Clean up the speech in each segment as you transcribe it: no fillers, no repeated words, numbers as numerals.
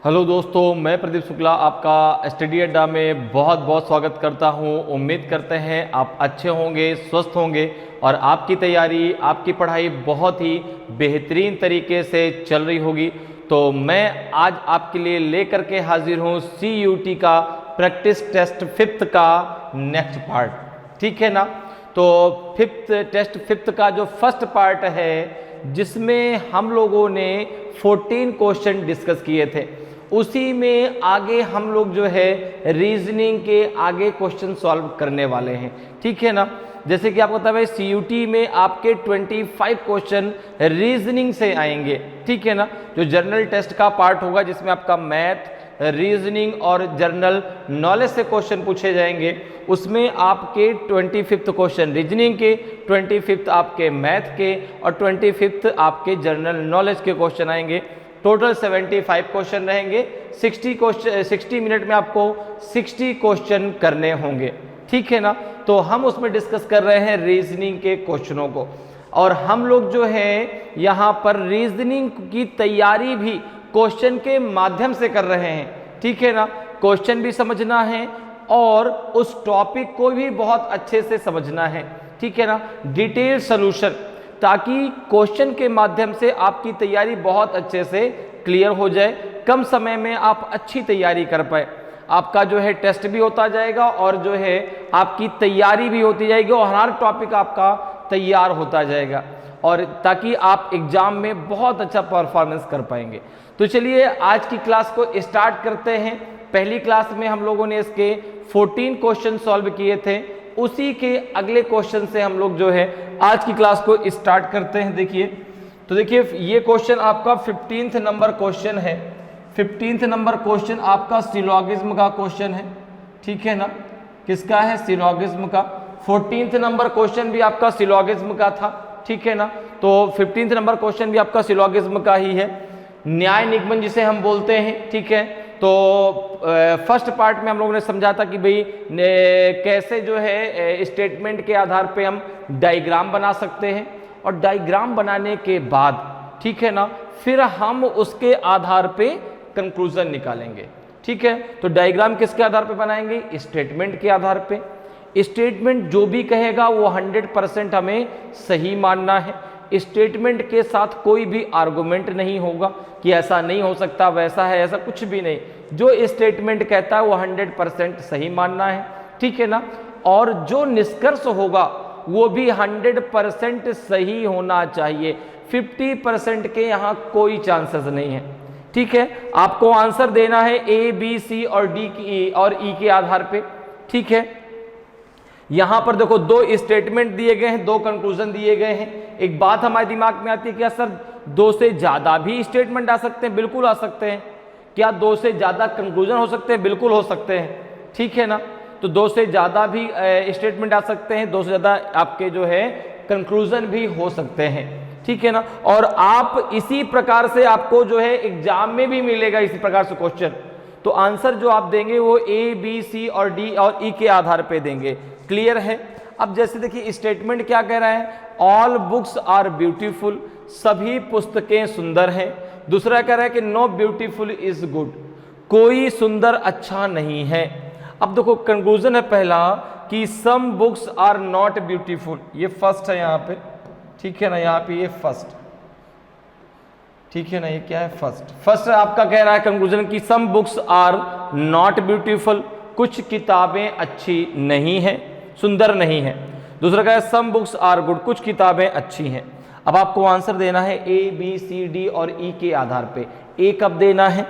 Hello दोस्तों, मैं प्रदीप शुक्ला आपका स्टडी अड्डा में बहुत बहुत स्वागत करता हूं। उम्मीद करते हैं आप अच्छे होंगे, स्वस्थ होंगे और आपकी तैयारी, आपकी पढ़ाई बहुत ही बेहतरीन तरीके से चल रही होगी। तो मैं आज आपके लिए लेकर के हाजिर हूं CUT का प्रैक्टिस टेस्ट 5th का नेक्स्ट पार्ट, ठीक है ना। तो फिफ्थ का जो फर्स्ट पार्ट है जिसमें हम लोगों ने 14 क्वेश्चन डिस्कस किए थे, उसी में आगे हम लोग जो है रीजनिंग के आगे क्वेश्चन सॉल्व करने वाले हैं, ठीक है ना। जैसे कि आपको पता है CUT में आपके 25 क्वेश्चन रीजनिंग से आएंगे, ठीक है ना। जो जनरल टेस्ट का पार्ट होगा जिसमें आपका मैथ, रीजनिंग और जनरल नॉलेज से क्वेश्चन पूछे जाएंगे, उसमें आपके 25 क्वेश्चन रीजनिंग के, 25 आपके मैथ के और 25 आपके जनरल नॉलेज के क्वेश्चन आएंगे। टोटल 75 क्वेश्चन रहेंगे। 60 मिनट में आपको 60 क्वेश्चन करने होंगे, ठीक है ना। तो हम उसमें डिस्कस कर रहे हैं रीजनिंग के क्वेश्चनों को, और हम लोग जो है यहाँ पर रीजनिंग की तैयारी भी क्वेश्चन के माध्यम से कर रहे हैं, ठीक है ना। क्वेश्चन भी समझना है और उस टॉपिक को भी बहुत अच्छे से समझना है, ठीक है ना। डिटेल सॉल्यूशन, ताकि क्वेश्चन के माध्यम से आपकी तैयारी बहुत अच्छे से क्लियर हो जाए, कम समय में आप अच्छी तैयारी कर पाए। आपका जो है टेस्ट भी होता जाएगा और जो है आपकी तैयारी भी होती जाएगी और हर टॉपिक आपका तैयार होता जाएगा, और ताकि आप एग्जाम में बहुत अच्छा परफॉर्मेंस कर पाएंगे। तो चलिए आज की क्लास को स्टार्ट करते हैं। पहली क्लास में हम लोगों ने इसके 14 क्वेश्चन सॉल्व किए थे, उसी के अगले क्वेश्चन से हम लोग जो है आज की क्लास को स्टार्ट करते हैं। देखिए ये क्वेश्चन आपका 15th नंबर क्वेश्चन है। 15th नंबर क्वेश्चन आपका सिलोगिज्म का क्वेश्चन है, ठीक है ना। किसका है? सिलोगिज्म का। 14th नंबर क्वेश्चन भी आपका सिलोगिज्म का था, ठीक है ना। तो 15th नंबर क्वेश्चन भी आपका सिलोगिज्म का ही है। न्याय निगमन जिसे हम बोलते हैं, ठीक है। तो फर्स्ट पार्ट में हम लोगों ने समझा था कि भाई कैसे जो है स्टेटमेंट के आधार पे हम डायग्राम बना सकते हैं, और डायग्राम बनाने के बाद, ठीक है ना, फिर हम उसके आधार पे कंक्लूजन निकालेंगे, ठीक है। तो डायग्राम किसके आधार पे बनाएंगे? स्टेटमेंट के आधार पे। स्टेटमेंट जो भी कहेगा वो 100% हमें सही मानना है। स्टेटमेंट के साथ कोई भी आर्गुमेंट नहीं होगा कि ऐसा नहीं हो सकता, वैसा है, ऐसा कुछ भी नहीं। जो स्टेटमेंट कहता है वो 100% सही मानना है, ठीक है ना। और जो निष्कर्ष होगा वो भी 100% सही होना चाहिए। 50% के यहाँ कोई चांसेस नहीं है, ठीक है। आपको आंसर देना है A, B, C और D और E के आधार पे, ठीक है। यहां पर देखो 2 स्टेटमेंट दिए गए हैं, 2 कंक्लूजन दिए गए हैं। एक बात हमारे दिमाग में आती है, क्या सर 2 से ज्यादा भी स्टेटमेंट आ सकते हैं? बिल्कुल आ सकते हैं। क्या 2 से ज्यादा कंक्लूजन हो सकते हैं? बिल्कुल हो सकते हैं, ठीक है ना। तो 2 से ज्यादा भी स्टेटमेंट आ सकते हैं, 2 से ज्यादा आपके जो है कंक्लूजन भी हो सकते हैं, ठीक है ना। और आप इसी प्रकार से आपको जो है एग्जाम में भी मिलेगा इसी प्रकार से क्वेश्चन। तो आंसर जो आप देंगे वो A, B, C और D और E के आधार पे देंगे। क्लियर है? अब जैसे देखिए स्टेटमेंट क्या कह रहा है? ऑल बुक्स आर ब्यूटीफुल, सभी पुस्तकें सुंदर हैं। दूसरा कह रहा है कि नो ब्यूटीफुल इज गुड, कोई सुंदर अच्छा नहीं है। अब देखो कंक्लूजन है पहला कि some books are not beautiful, ये फर्स्ट है यहाँ पे, ठीक है ना। यहाँ पे ये फर्स्ट, ठीक है ना। ये क्या है? फर्स्ट आपका कह रहा है कंक्लूजन कि some books are not beautiful, कुछ किताबें अच्छी नहीं हैं, सुंदर नहीं है। दूसरा कह रहा है सम बुक्स आर गुड, कुछ किताबें अच्छी हैं। अब आपको आंसर देना है A, B, C, D और E के आधार पे। A कब देना है?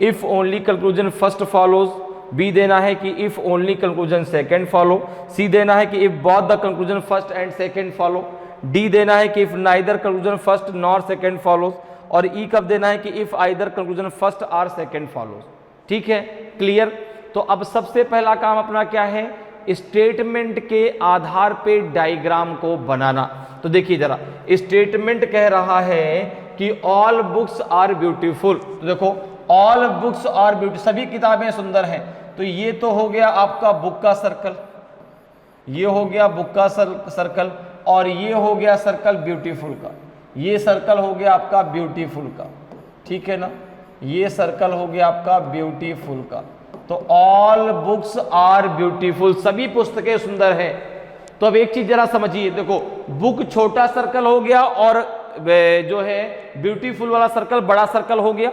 If only conclusion first follows. B देना है कि if only conclusion second follow. C देना है कि if both the conclusion first and second follow. D देना है कि if neither conclusion first nor second follows. और E कब देना है कि if either conclusion first or second follows, ठीक है। क्लियर? तो अब सबसे पहला काम अपना क्या है? स्टेटमेंट के आधार पे डायग्राम को बनाना। तो देखिए जरा, स्टेटमेंट कह रहा है कि ऑल बुक्स आर ब्यूटीफुल। तो देखो ऑल बुक्स आर ब्यूटी, सभी किताबें सुंदर हैं। तो ये तो हो गया आपका बुक का सर्कल, ये हो गया बुक का सर्कल, और ये हो गया सर्कल ब्यूटीफुल का। ये सर्कल हो गया आपका ब्यूटीफुल का, ठीक है ना। ये सर्कल हो गया आपका ब्यूटीफुल का। तो ऑल बुक्स आर ब्यूटीफुल, सभी पुस्तकें सुंदर हैं। तो अब एक चीज जरा समझिए, देखो बुक छोटा सर्कल हो गया और जो है ब्यूटीफुल वाला सर्कल बड़ा सर्कल हो गया।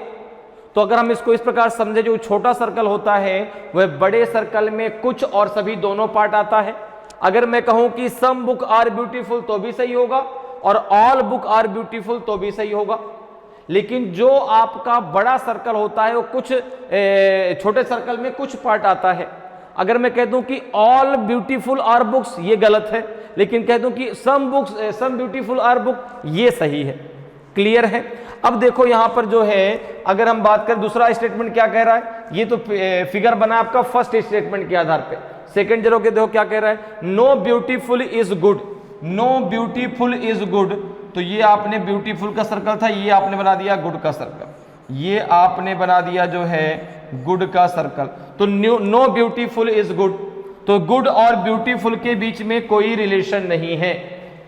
तो अगर हम इसको इस प्रकार समझे, जो छोटा सर्कल होता है वह बड़े सर्कल में कुछ और सभी दोनों पार्ट आता है। अगर मैं कहूं कि सम बुक आर ब्यूटीफुल तो भी सही होगा और ऑल बुक आर ब्यूटीफुल तो भी सही होगा। लेकिन जो आपका बड़ा सर्कल होता है वो कुछ छोटे सर्कल में कुछ पार्ट आता है। अगर मैं कह दूं कि ऑल ब्यूटीफुल आर बुक्स, ये गलत है, लेकिन कह दूं कि सम ब्यूटीफुल आर बुक, ये सही है। क्लियर है? अब देखो यहां पर जो है अगर हम बात करें दूसरा स्टेटमेंट क्या कह रहा है, ये तो फिगर बना आपका फर्स्ट स्टेटमेंट के आधार पे। सेकंड जरो के देखो क्या कह रहा है, no beautiful is good, no beautiful is good. तो ये आपने ब्यूटीफुल का सर्कल था, ये आपने बना दिया गुड का सर्कल, ये आपने बना दिया जो है गुड का सर्कल। तो नो ब्यूटीफुल इज गुड, तो गुड और ब्यूटीफुल के बीच में कोई रिलेशन नहीं है।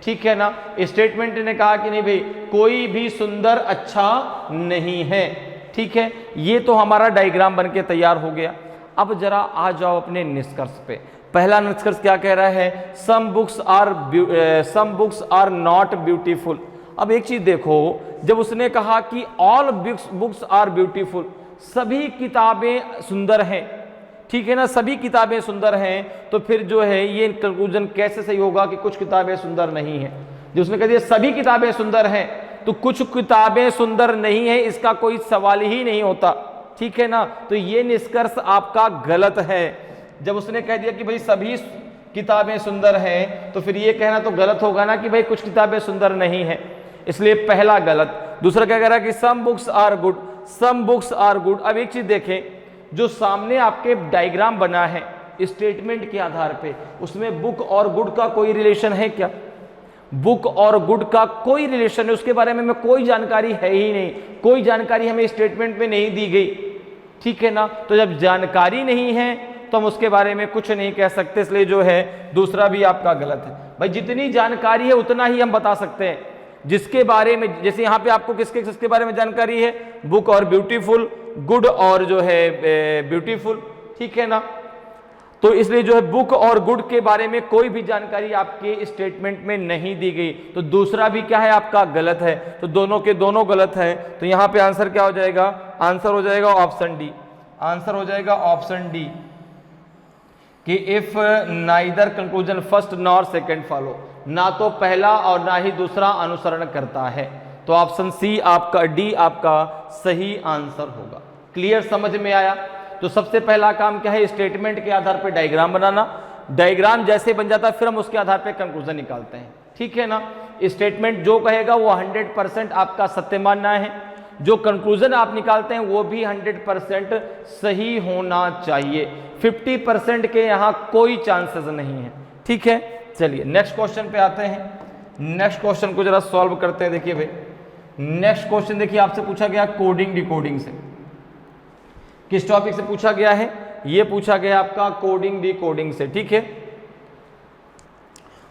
ठीक है ना? स्टेटमेंट ने कहा कि नहीं भाई कोई भी सुंदर अच्छा नहीं है। ठीक है, ये तो हमारा डायग्राम बनके तैयार हो गया। अब जरा आ जाओ अपने निष्कर्ष पे। पहला निष्कर्ष क्या कह रहा है, some books are not beautiful. अब एक चीज देखो, जब उसने कहा कि ऑल बुक्स आर ब्यूटीफुल, सभी किताबें सुंदर हैं, ठीक है ना, सभी किताबें सुंदर हैं, तो फिर जो है ये कंक्लूजन कैसे सही होगा कि कुछ किताबें सुंदर नहीं हैं। जो उसने कह दिया सभी किताबें सुंदर हैं, तो कुछ किताबें सुंदर नहीं है, इसका कोई सवाल ही नहीं होता। ठीक है ना? तो ये निष्कर्ष आपका गलत है। जब उसने कह दिया कि भाई सभी किताबें सुंदर हैं, तो फिर ये कहना तो गलत होगा ना कि भाई कुछ किताबें सुंदर नहीं है, इसलिए पहला गलत। दूसरा क्या कह रहा है कि some books are good, some books are good. अब एक चीज देखें, जो सामने आपके डायग्राम बना है स्टेटमेंट के आधार पे, उसमें बुक और गुड का कोई रिलेशन है क्या? बुक और गुड का कोई रिलेशन है, उसके बारे में कोई जानकारी है ही नहीं, कोई जानकारी हमें स्टेटमेंट में नहीं दी गई। ठीक है ना? तो जब जानकारी नहीं है तो हम उसके बारे में कुछ नहीं कह सकते, इसलिए जो है दूसरा भी आपका गलत है। भाई जितनी जानकारी है उतना ही हम बता सकते हैं, जिसके बारे में, जैसे यहाँ पे आपको किसके बारे में जानकारी है, बुक और ब्यूटीफुल, गुड और जो है ब्यूटीफुल। ठीक है ना? तो इसलिए जो है बुक और गुड के बारे में कोई भी जानकारी आपके स्टेटमेंट में नहीं दी गई, तो दूसरा भी क्या है आपका गलत है। तो दोनों के दोनों गलत है। तो यहाँ पे आंसर क्या हो जाएगा, आंसर हो जाएगा ऑप्शन डी, आंसर हो जाएगा ऑप्शन डी कि if neither conclusion first nor second follow, ना तो पहला और ना ही दूसरा अनुसरण करता है, तो ऑप्शन सी आपका, डी आपका सही आंसर होगा। क्लियर, समझ में आया? तो सबसे पहला काम क्या है, स्टेटमेंट के आधार पर डायग्राम बनाना। डायग्राम जैसे बन जाता है फिर हम उसके आधार पर कंक्लूजन निकालते हैं। ठीक है ना? स्टेटमेंट जो कहेगा वो 100% आपका सत्य मानना है, जो कंक्लूजन आप निकालते हैं वो भी 100% सही होना चाहिए। 50% के यहाँ कोई चांसेस नहीं है। ठीक है, चलिए नेक्स्ट क्वेश्चन पे आते हैं। नेक्स्ट क्वेश्चन को जरा सॉल्व करते हैं। देखिए भाई, नेक्स्ट क्वेश्चन देखिए आपसे पूछा गया कोडिंग डिकोडिंग से। किस टॉपिक से पूछा गया है? ये पूछा गया आपका कोडिंग डिकोडिंग से। ठीक है,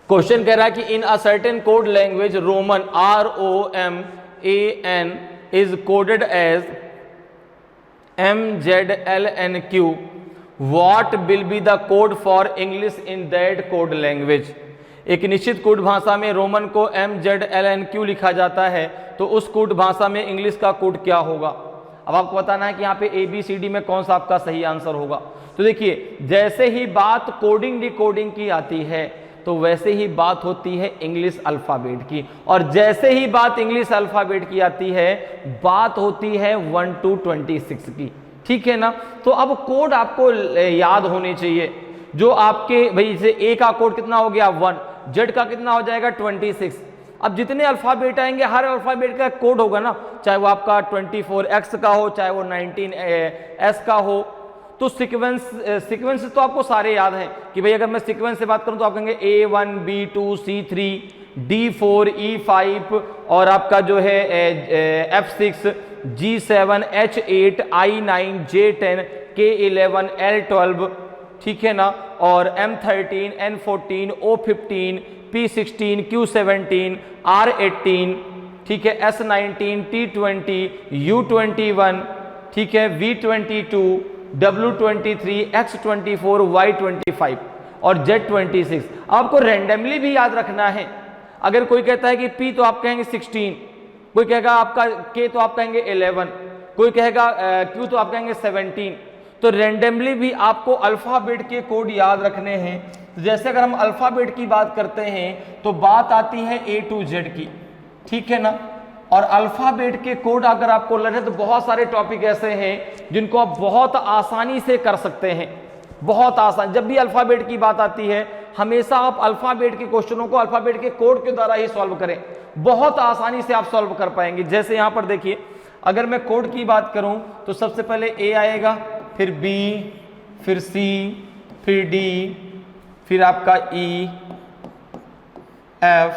क्वेश्चन कह रहा है कि in a certain code language Roman ROMAN is coded as MZLNQ. What will be the code for English in that code language? एक निश्चित कोड भाषा में रोमन को MZLNQ लिखा जाता है, तो उस कोड भाषा में इंग्लिश का कोड क्या होगा? अब आपको बताना है कि यहाँ पे ABCD में कौन सा आपका सही आंसर होगा। तो देखिए, जैसे ही बात कोडिंग डिकोडिंग की आती है तो वैसे ही बात होती है इंग्लिश अल्फ़ाबेट की, और जैसे ही बात इंग्लिश अल्फ़ाबेट की आती है बात होती है 1 to 26 की। ठीक है ना? तो अब कोड आपको याद होने चाहिए, जो आपके भाई जैसे A का कोड कितना हो गया 1, Z का कितना हो जाएगा 26। अब जितने अल्फ़ाबेट आएंगे हर अल्फ़ाबेट का कोड होगा ना, चाहे वो आपका 24X का हो, चाहे वो 19S का हो। तो सीक्वेंस तो आपको सारे याद हैं कि भाई अगर मैं सीक्वेंस से बात करूं तो आप कहेंगे A1 B2 C3 D4 E5 और आपका जो है F6 G7 H8 I9 J10 K11 L12। ठीक है ना? और M13 N14 O15 P16 Q17 R18। ठीक है, S19 T20 U21 ठीक है, V22, W23, X24, Y25 और Z26। आपको रैंडमली भी याद रखना है। अगर कोई कहता है कि P तो आप कहेंगे 16, कोई कहेगा आपका K तो आप कहेंगे 11, कोई कहेगा Q तो आप कहेंगे 17। तो रैंडमली भी आपको अल्फाबेट के कोड याद रखने हैं। तो जैसे अगर हम अल्फाबेट की बात करते हैं तो बात आती है A to Z की, ठीक है ना। और अल्फाबेट के कोड अगर आपको लगे तो बहुत सारे टॉपिक ऐसे हैं जिनको आप बहुत आसानी से कर सकते हैं, बहुत आसान। जब भी अल्फाबेट की बात आती है हमेशा आप अल्फाबेट के क्वेश्चनों को अल्फाबेट के कोड के द्वारा ही सॉल्व करें, बहुत आसानी से आप सॉल्व कर पाएंगे। जैसे यहां पर देखिए, अगर मैं कोड की बात करूं तो सबसे पहले A आएगा, फिर B, फिर C, फिर D, फिर आपका E, F,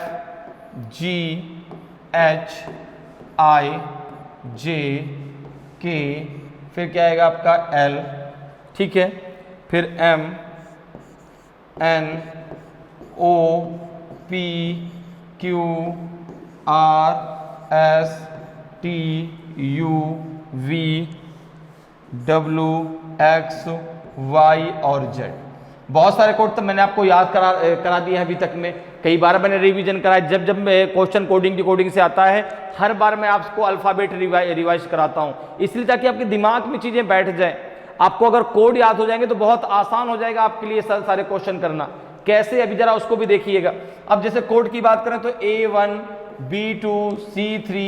G, H, I, J, K, फिर क्या आएगा आपका L, ठीक है, फिर M, N, O, P, Q, R, S, T, U, V, W, X, Y और Z। बहुत सारे कोड तो मैंने आपको याद करा दिया है अभी तक में, कई बार मैंने रिवीजन कराया। जब जब क्वेश्चन कोडिंग डिकोडिंग से आता है हर बार मैं आपको अल्फाबेट रिवाइज कराता हूं, इसलिए ताकि आपके दिमाग में चीजें बैठ जाए। आपको अगर कोड याद हो जाएंगे तो बहुत आसान हो जाएगा आपके लिए सारे क्वेश्चन करना। कैसे, अभी जरा उसको भी देखिएगा। अब जैसे कोड की बात करें तो A1, B2, C3,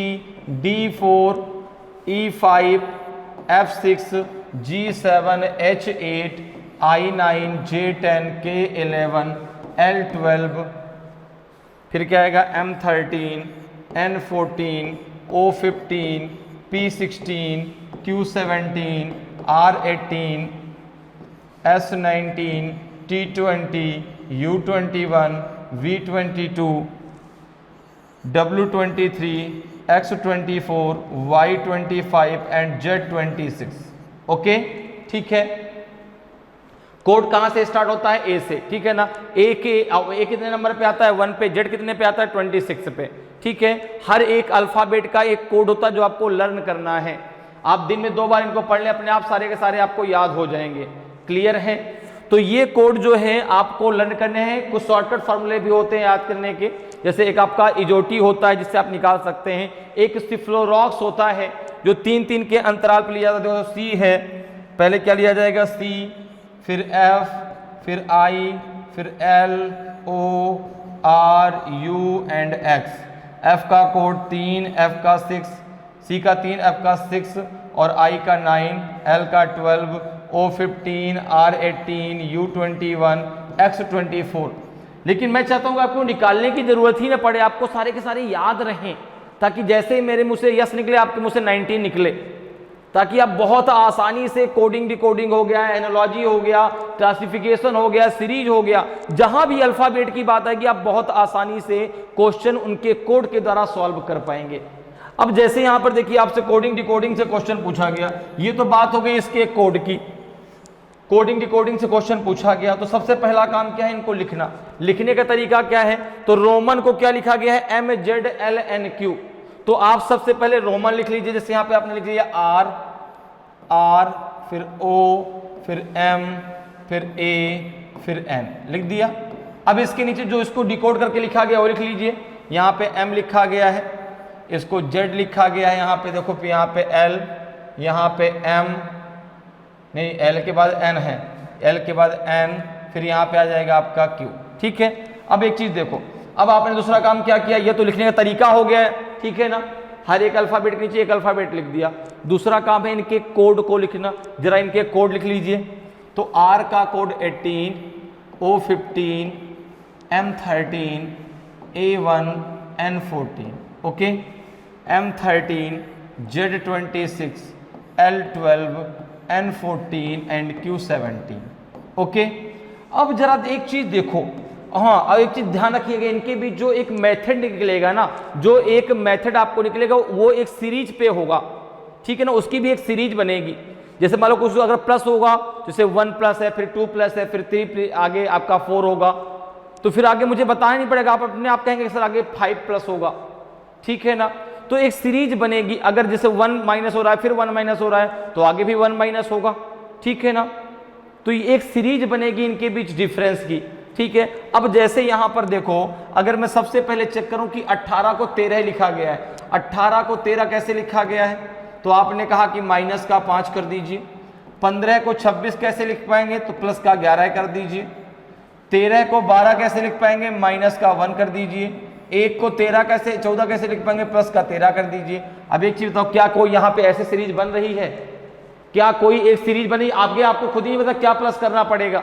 D4, E5, F6, G7, H8, I9, J10, K11, L12, फिर क्या आएगा M13, N14, O15, P16, Q17, R18, S19, T20, U21, V22, W23, X24, Y25 and Z26। Okay, ठीक है। कोड कहां से स्टार्ट होता है? ए से, ठीक है ना। ए कितने नंबर पे आता है? 1 पे। जेड कितने पे आता है? 26 पे, ठीक है। हर एक अल्फाबेट का एक कोड होता है जो आपको लर्न करना है। आप दिन में 2 बार इनको पढ़ लें, अपने आप सारे के सारे आपको याद हो जाएंगे। क्लियर है? तो ये कोड जो है आपको लर्न करने हैं। कुछ शॉर्टकट फॉर्मूले भी होते हैं याद करने के, जैसे एक आपका इजोटी होता है जिससे आप निकाल सकते हैं, एक सिफ्लोरॉक्स होता है जो 3-3 के अंतराल पर लिया जाता है। सी है, पहले क्या लिया जाएगा? सी, फिर F, फिर I, फिर L, O, R, U and X। F का कोड 3, F का 6, C का 3, F का 6 और I का 9, L का 12, O15, R18, U21, X24। लेकिन मैं चाहता हूँ आपको निकालने की जरूरत ही ना पड़े, आपको सारे के सारे याद रहें, ताकि जैसे ही मेरे मुंह से यस निकले आपके मुंह से 19 निकले, ताकि आप बहुत आसानी से कोडिंग डिकोडिंग हो गया, एनालॉजी हो गया, क्लासिफिकेशन हो गया, सीरीज हो गया, जहां भी अल्फाबेट की बात है कि आप बहुत आसानी से क्वेश्चन उनके कोड के द्वारा सॉल्व कर पाएंगे। अब जैसे यहां पर देखिए आपसे कोडिंग डिकोडिंग से क्वेश्चन पूछा गया, ये तो बात हो गई इसके कोड की। कोडिंग डिकोडिंग से क्वेश्चन पूछा गया तो सबसे पहला काम क्या है? इनको लिखना। लिखने का तरीका क्या है? तो रोमन को क्या लिखा गया है? MZLNQ। तो आप सबसे पहले रोमन लिख लीजिए, जैसे यहां पे आपने लिख लिया R, फिर O, फिर M, फिर A, फिर N लिख दिया। अब इसके नीचे जो इसको डिकोड करके लिखा गया वो लिख लीजिए। यहाँ पे M लिखा गया है, इसको Z लिखा गया है, यहाँ पे देखो, यहाँ पे L, यहाँ पे M, नहीं L के बाद N है, L के बाद N, फिर यहाँ पे आ जाएगा आपका Q, ठीक है। अब एक चीज देखो, अब आपने दूसरा काम क्या किया? ये तो लिखने का तरीका हो गया है, ठीक है ना। हर एक अल्फाबेट के नीचे एक अल्फाबेट लिख दिया। दूसरा काम है इनके कोड को लिखना। जरा इनके कोड लिख लीजिए। तो R का code 18, O15, M13, A1, N14, okay, M13, Z26, L12, N14 and Q17, okay. अब जरा एक चीज देखो, हाँ, अब एक चीज ध्यान रखिएगा, इनके बीच जो एक मेथड निकलेगा ना, जो एक मेथड आपको निकलेगा वो एक सीरीज पे होगा, ठीक है ना। उसकी भी एक सीरीज बनेगी। जैसे मान लो कुछ अगर प्लस होगा, जैसे 1 प्लस है, फिर 2 प्लस है, फिर 3, आगे आपका 4 होगा, तो फिर आगे मुझे बताना नहीं पड़ेगा, आप अपने आप कहेंगे सर आगे 5 प्लस होगा, ठीक है ना। तो एक सीरीज बनेगी। अगर जैसे 1 माइनस हो रहा है फिर 1 माइनस हो रहा है तो आगे भी 1 माइनस होगा, ठीक है ना। तो ये एक सीरीज बनेगी इनके बीच डिफरेंस की, ठीक है। अब जैसे यहां पर देखो, अगर मैं सबसे पहले चेक करूं कि 18 को 13 लिखा गया है, 18 को 13 कैसे लिखा गया है, तो आपने कहा कि माइनस का 5 कर दीजिए। 15 को 26 कैसे लिख पाएंगे, तो प्लस का 11 कर दीजिए। 13 को 12 कैसे लिख पाएंगे, माइनस का 1 कर दीजिए। 1 को 14 कैसे लिख पाएंगे, प्लस का 13 कर दीजिए। अब एक चीज बताओ, क्या कोई यहाँ पे ऐसी सीरीज बन रही है, क्या कोई एक सीरीज बनी, आपको खुद ही नहीं पता क्या प्लस करना पड़ेगा,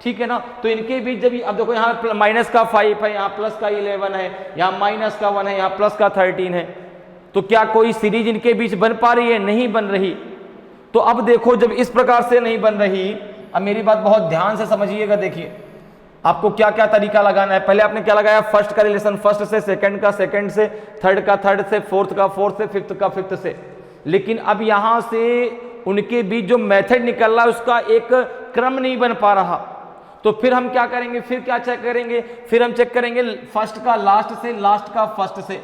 ठीक है ना। तो इनके बीच जब अब देखो यहाँ माइनस का 5 है, यहाँ प्लस का 11 है, यहाँ माइनस का 1 है, यहाँ प्लस का 13 है, तो क्या कोई सीरीज इनके बीच बन पा रही है, नहीं बन रही। तो अब देखो जब इस प्रकार से नहीं बन रही, अब मेरी बात बहुत ध्यान से समझिएगा, देखिए आपको क्या क्या तरीका लगाना है। पहले आपने क्या लगाया, फर्स्ट का रिलेशन फर्स्ट से, सेकंड का सेकंड से, थर्ड का थर्ड से, फोर्थ का फोर्थ से, फिफ्थ का फिफ्थ से। लेकिन अब यहां से उनके बीच जो मेथड निकल रहा है उसका एक क्रम नहीं बन पा रहा, तो फिर हम क्या करेंगे, फिर क्या चेक करेंगे, फिर हम चेक करेंगे फर्स्ट का लास्ट से, लास्ट का फर्स्ट से,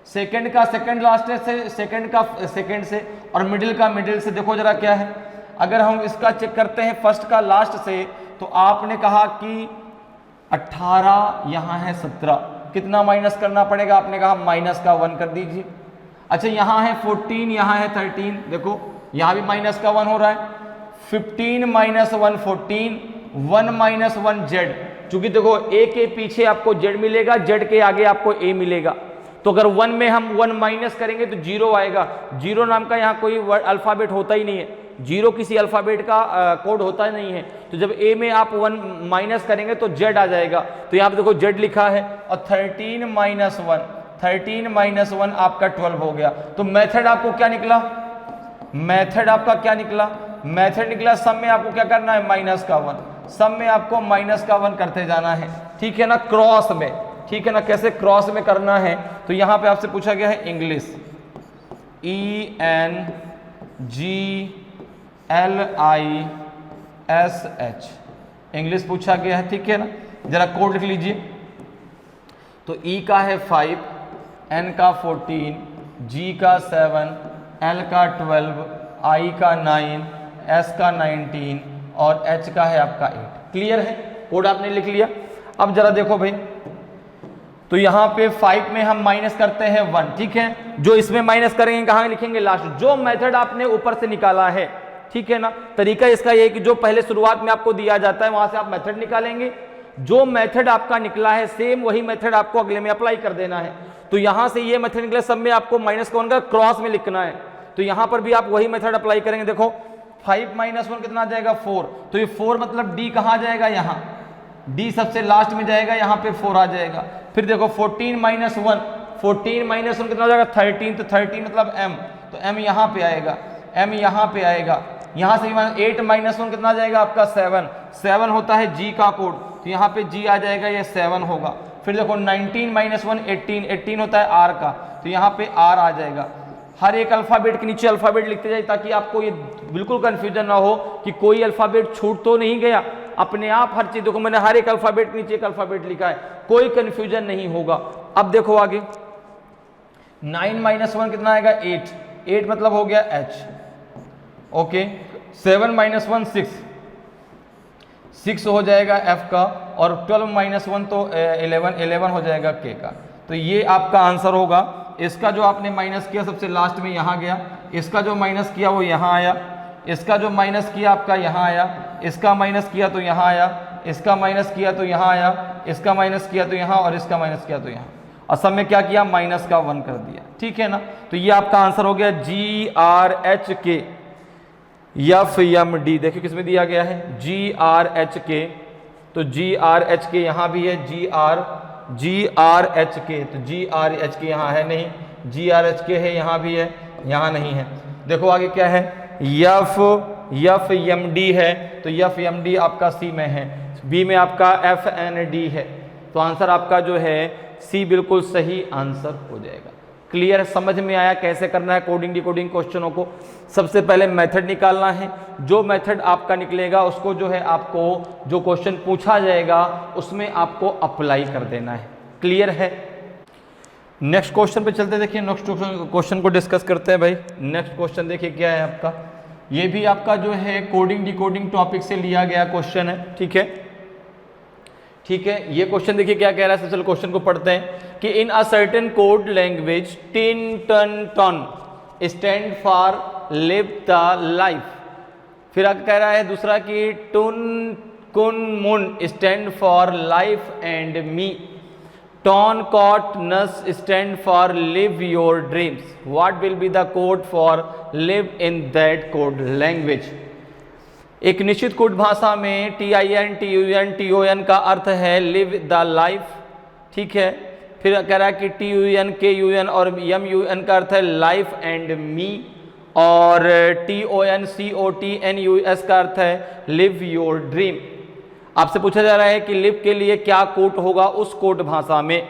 सेकंड का सेकंड लास्ट से, सेकंड का सेकंड से, और मिडिल का मिडिल से। देखो जरा क्या है, अगर हम इसका चेक करते हैं फर्स्ट का लास्ट से, तो आपने कहा कि 18 यहाँ है 17, कितना माइनस करना पड़ेगा, आपने कहा माइनस का 1 कर दीजिए। अच्छा यहाँ है 14, यहाँ है 13, देखो यहाँ भी माइनस का 1 हो रहा है। 15 माइनस 1 14, 1 माइनस 1 जेड, चूंकि देखो ए के पीछे आपको जेड मिलेगा, जेड के आगे आपको ए मिलेगा, तो अगर 1 में हम 1 माइनस करेंगे तो 0 आएगा। 0 नाम का यहाँ कोई अल्फाबेट होता ही नहीं है, 0 किसी अल्फाबेट का कोड होता नहीं है। तो जब ए में आप 1 माइनस करेंगे तो जेड आ जाएगा, तो यहाँ पे देखो जेड लिखा है। और 13 माइनस 1, 13 माइनस 1 आपका 12 हो गया। तो मेथड आपको क्या निकला, मेथड आपका क्या निकला, मेथड निकला सब में आपको क्या करना है, माइनस का 1, सब में आपको माइनस का 1 करते जाना है, ठीक है ना, क्रॉस में, ठीक है ना। कैसे क्रॉस में करना है, तो यहां पे आपसे पूछा गया है इंग्लिश, ENGLISH, इंग्लिश पूछा गया है, ठीक है ना। जरा कोड लिख लीजिए, तो E का है 5, N का 14, G का 7, L का 12, I का 9, S का 19 और H का है आपका 8। क्लियर है, कोड आपने लिख लिया। अब जरा देखो भाई, तो यहाँ पे 5 में हम माइनस करते हैं 1, ठीक है। जो इसमें माइनस करेंगे कहाँ लिखेंगे, लास्ट। जो मेथड आपने ऊपर से निकाला है, ठीक है ना, तरीका इसका ये है कि जो पहले शुरुआत में आपको दिया जाता है वहां से आप मेथड निकालेंगे, जो मेथड आपका निकला है सेम वही मेथड आपको अगले में अप्लाई कर देना है। तो यहां से ये मेथड निकला, सब में आपको माइनस का 1 का क्रॉस में लिखना है, तो यहां पर भी आप वही मेथड अप्लाई करेंगे। देखो 5 माइनस 1 कितना आ जाएगा, 4, तो ये 4 मतलब डी कहाँ जाएगा, यहाँ डी सबसे लास्ट में जाएगा, यहाँ पे 4 आ जाएगा। फिर देखो 14 माइनस 1, 14 माइनस 1 कितना हो जाएगा, 13, तो 13 मतलब m, तो m यहाँ पे आएगा, m यहाँ पे आएगा। यहाँ से 8 माइनस 1 कितना आ जाएगा आपका 7, 7 होता है g का कोड, तो यहाँ पे g आ जाएगा, ये 7 होगा। फिर देखो 19 माइनस 1 18, 18 होता है r का, तो यहाँ पे r आ जाएगा। हर एक अल्फाबेट के नीचे अल्फाबेट लिखते जाए ताकि आपको ये बिल्कुल कंफ्यूजन ना हो कि कोई अल्फाबेट छूट तो नहीं गया। अपने आप हर चीज देखो, मैंने हर एक अल्फाबेट के नीचे एक अल्फाबेट लिखा है, कोई कंफ्यूजन नहीं होगा। अब देखो आगे 9 माइनस 1 कितना आएगा, 8, 8 मतलब हो गया h, ओके। 7 माइनस 1 6, 6 हो जाएगा f का, और 12 माइनस 1 तो 11 हो जाएगा k का। तो ये आपका आंसर होगा। इसका जो आपने माइनस किया सबसे लास्ट में यहाँ गया, इसका जो माइनस किया वो यहाँ आया, इसका जो माइनस किया आपका यहाँ आया, इसका माइनस किया तो यहाँ आया, इसका माइनस किया तो यहाँ आया, इसका माइनस किया तो यहाँ, और इसका माइनस किया तो यहाँ, और सब में क्या किया, माइनस का 1 कर दिया, ठीक है ना। तो ये आपका आंसर हो गया GRHK FMD। देखिए किसमें दिया गया है, GRHK, तो GRHK यहाँ भी है, GRHK, तो GRHK यहाँ है नहीं, GRHK है यहाँ भी है, यहाँ नहीं है। देखो आगे क्या है, FMD है, तो FMD आपका C में है, B में आपका FND है, तो आंसर आपका जो है C बिल्कुल सही आंसर हो जाएगा। क्लियर, समझ में आया कैसे करना है कोडिंग डिकोडिंग क्वेश्चनों को। सबसे पहले मेथड निकालना है, जो मेथड आपका निकलेगा उसको जो है आपको जो क्वेश्चन पूछा जाएगा उसमें आपको अप्लाई कर देना है। क्लियर है। नेक्स्ट क्वेश्चन पे चलते, देखिए नेक्स्ट क्वेश्चन को डिस्कस करते हैं भाई। नेक्स्ट क्वेश्चन देखिए क्या है आपका, ये भी आपका जो है कोडिंग डिकोडिंग टॉपिक से लिया गया क्वेश्चन है, ठीक है। ठीक है, ये क्वेश्चन देखिए क्या कह रहा है, चलो क्वेश्चन को पढ़ते हैं कि in a certain code language tin tan tan stand for live the life. फिर आगे कह रहा है दूसरा कि tun kun mun stand for life and me. Ton cot nus stand for live your dreams. What will be the code for live in that code language. एक निश्चित code भाषा में TIN TUN TON का अर्थ है live the life, ठीक है। फिर कह रहा है कि TUN KUN और MUN का अर्थ है लाइफ एंड मी, और TON COT NUS का अर्थ है लिव योर ड्रीम। आपसे पूछा जा रहा है कि लिव के लिए क्या कोड होगा उस कोड भाषा में,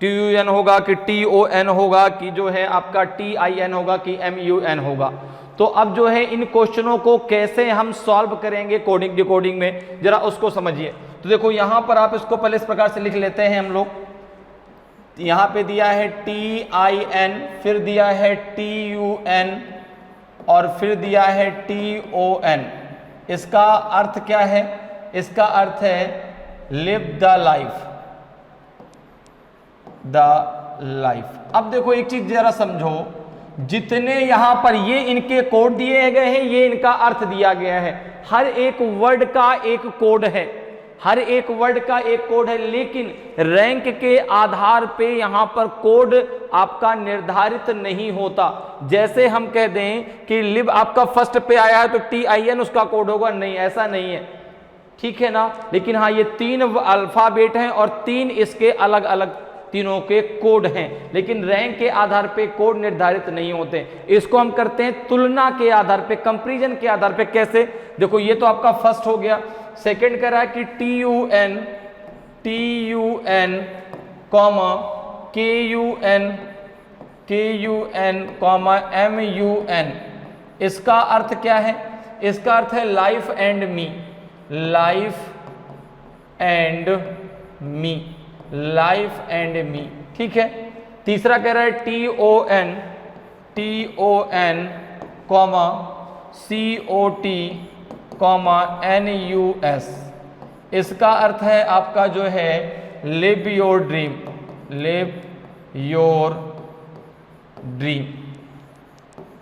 TUN होगा कि TON होगा कि जो है आपका TIN होगा कि MUN होगा। तो अब जो है इन क्वेश्चनों को कैसे हम सॉल्व करेंगे कोडिंग डिकोडिंग में, जरा उसको समझिए। तो देखो यहां पर आप इसको पहले इस प्रकार से लिख लेते हैं हम लोग। यहां पे दिया है TIN, फिर दिया है TUN और फिर दिया है TON। इसका अर्थ क्या है, इसका अर्थ है live the life, the life. अब देखो एक चीज जरा समझो, जितने यहां पर ये इनके कोड दिए गए हैं, ये इनका अर्थ दिया गया है। हर एक वर्ड का एक कोड है, हर एक वर्ड का एक कोड है, लेकिन रैंक के आधार पे यहां पर कोड आपका निर्धारित नहीं होता। जैसे हम कह दें कि लिव आपका फर्स्ट पे आया है तो TIN उसका कोड होगा, नहीं, ऐसा नहीं है, ठीक है ना। लेकिन हाँ, ये 3 अल्फाबेट हैं और 3 इसके अलग अलग तीनों के कोड हैं, लेकिन रैंक के आधार पे कोड निर्धारित नहीं होते। इसको हम करते हैं तुलना के आधार पे, कंपैरिजन के आधार पे। कैसे, देखो ये तो आपका फर्स्ट हो गया। सेकंड कह रहा है कि TUN comma KUN comma MUN। इसका अर्थ क्या है, इसका अर्थ है life and me, life and me, life and मी, ठीक है। तीसरा कह रहा है TON comma COT comma NUS। इसका अर्थ है आपका जो है live your dream, live your dream,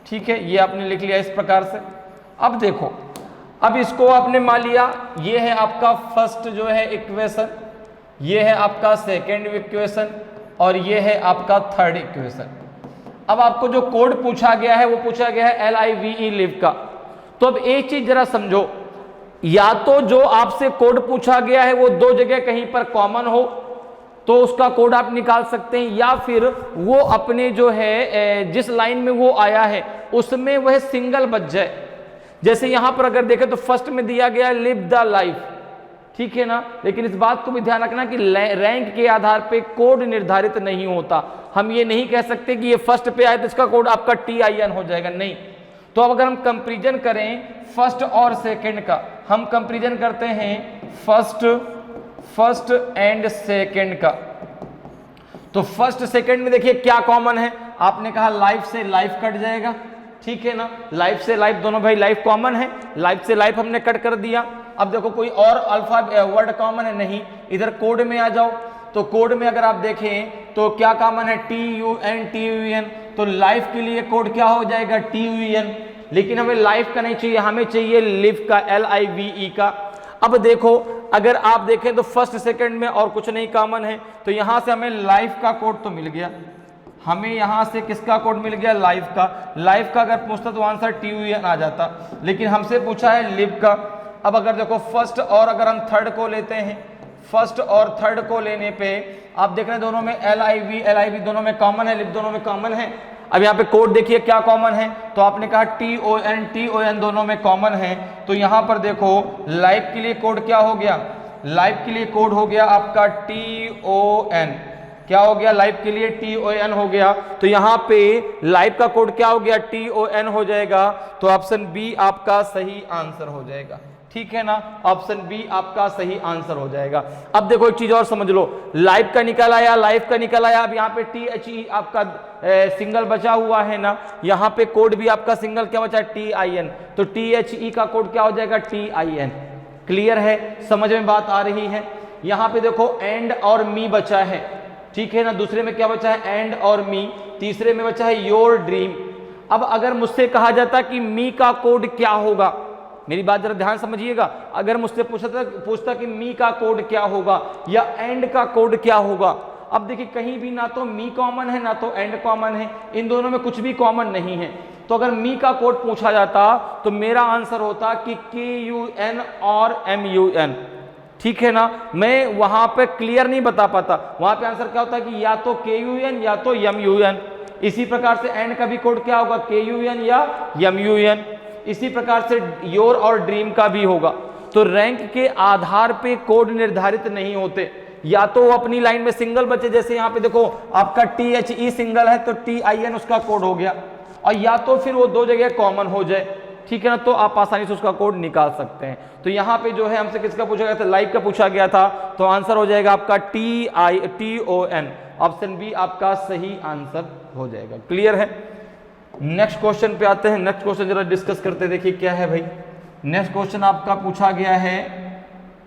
ठीक है। ये आपने लिख लिया इस प्रकार से। अब देखो, अब इसको आपने मान लिया, ये है आपका फर्स्ट जो है इक्वेशन, ये है आपका सेकेंड इक्वेशन और ये है आपका थर्ड इक्वेशन। अब आपको जो कोड पूछा गया है वो पूछा गया है LIVE लिव का। तो अब एक चीज जरा समझो, या तो जो आपसे कोड पूछा गया है वो 2 जगह कहीं पर कॉमन हो तो उसका कोड आप निकाल सकते हैं, या फिर वो अपने जो है जिस लाइन में वो आया है उसमें वह सिंगल बच जाए। जैसे यहां पर अगर देखें तो फर्स्ट में दिया गया है लिव द लाइफ, ठीक है ना। लेकिन इस बात को भी ध्यान रखना कि रैंक के आधार पे कोड निर्धारित नहीं होता। हम ये नहीं कह सकते कि ये फर्स्ट पे आए तो इसका कोड आपका TIN हो जाएगा, नहीं। तो अब अगर हम कंपैरिजन करें फर्स्ट और सेकंड का, हम कंपैरिजन करते हैं फर्स्ट एंड सेकंड का। तो फर्स्ट सेकंड में देखिए क्या कॉमन है, आपने कहा लाइफ से लाइफ कट जाएगा, ठीक है ना। लाइफ से लाइफ, दोनों भाई लाइफ कॉमन है, लाइफ से लाइफ हमने कट कर दिया। अब देखो कोई और अल्फा वर्ड कॉमन है, नहीं। इधर कोड में आ जाओ, तो कोड में अगर आप देखें तो क्या कॉमन है, TUN। तो लाइफ के लिए कोड क्या हो जाएगा, TUN। लेकिन हमें लाइफ का नहीं चाहिए, हमें चाहिए लिव का, LIVE का। अब देखो अगर आप देखें तो फर्स्ट सेकंड में और कुछ नहीं कॉमन है, तो यहां से हमें लाइफ का कोड तो मिल गया, हमें यहां से किसका कोड मिल गया, लाइफ का। लाइफ का अगर पूछता तो आंसर TUN आ जाता, लेकिन हमसे पूछा है लिव का। अब अगर देखो फर्स्ट और अगर हम थर्ड को लेते हैं, फर्स्ट और थर्ड को लेने पे आप देख रहे हैं दोनों में LIV दोनों में कॉमन है, लिव दोनों में कॉमन है। अब यहाँ पे कोड देखिए क्या कॉमन है, तो आपने कहा TON दोनों में कॉमन है। तो यहाँ पर देखो लाइफ के लिए कोड क्या हो गया, लाइफ के लिए कोड हो गया आपका क्या हो गया, लाइव के लिए TON हो गया, तो यहां पे लाइव का कोड क्या हो गया, TON हो जाएगा। तो ऑप्शन बी आपका सही आंसर हो जाएगा, ठीक है ना, ऑप्शन बी आपका सही आंसर हो जाएगा। अब देखो एक चीज और समझ लो, लाइव का निकल आया, लाइव का निकल आया, अब यहाँ पे THE आपका सिंगल बचा हुआ है ना, यहाँ पे कोड भी आपका सिंगल क्या बचा, TIN, तो THE का कोड क्या हो जाएगा, TIN। क्लियर है, समझ में बात आ रही है। यहाँ पे देखो एंड और मी बचा है, ठीक है ना, दूसरे में क्या बचा है, एंड और मी, तीसरे में बचा है योर ड्रीम। अब अगर मुझसे कहा जाता कि मी का कोड क्या होगा, मेरी बात जरा ध्यान समझिएगा, अगर मुझसे पूछता कि मी का कोड क्या होगा या एंड का कोड क्या होगा। अब देखिए कहीं भी ना तो मी कॉमन है ना तो एंड कॉमन है, इन दोनों में कुछ भी कॉमन नहीं है। तो अगर मी का कोड पूछा जाता तो मेरा आंसर होता कि KUN और MUN, ठीक है ना, मैं वहां पे क्लियर नहीं बता पाता, वहां पे आंसर क्या होता है कि या तो KUN या तो MUN। इसी प्रकार से एंड का भी कोड क्या होगा, KUN या MUN। इसी प्रकार से योर और ड्रीम का भी होगा। तो रैंक के आधार पे कोड निर्धारित नहीं होते, या तो वो अपनी लाइन में सिंगल बचे, जैसे यहाँ पे देखो आपका THE सिंगल है तो TIN उसका कोड हो गया, और या तो फिर वो दो जगह कॉमन हो जाए, ठीक है ना, तो आप आसानी से उसका कोड निकाल सकते हैं। तो यहाँ पे जो है हमसे किसका पूछा गया था, लाइव का पूछा गया था, तो आंसर हो जाएगा आपका TON, ऑप्शन बी आपका सही आंसर हो जाएगा। क्लियर है। नेक्स्ट क्वेश्चन पे आते हैं, नेक्स्ट क्वेश्चन जरा डिस्कस करते हैं। देखिए क्या है भाई, नेक्स्ट क्वेश्चन आपका पूछा गया है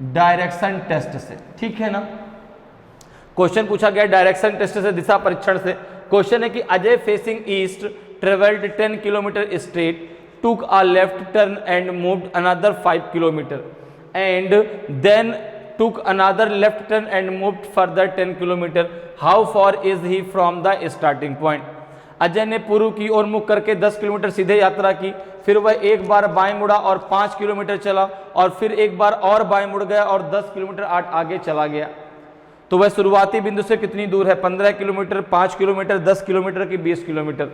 डायरेक्शन टेस्ट से, ठीक है ना, क्वेश्चन पूछा गया डायरेक्शन टेस्ट से, दिशा परीक्षण से। क्वेश्चन है कि Ajay facing east travelled 10 kilometre straight, took a left turn and moved another 5 kilometer and then took another left turn and moved further 10 kilometer. How far is he from the starting point? Ajay ने पूर्व की ओर मुख करके 10 kilometre सीधे यात्रा की, फिर वह एक बार बाएं मुड़ा और 5 किलोमीटर चला, और फिर एक बार और बाएं मुड़ गया और 10 किलोमीटर आगे चला गया। तो वह शुरुआती बिंदु से कितनी दूर है, 15 किलोमीटर, 5 किलोमीटर, 10 किलोमीटर की 20 किलोमीटर।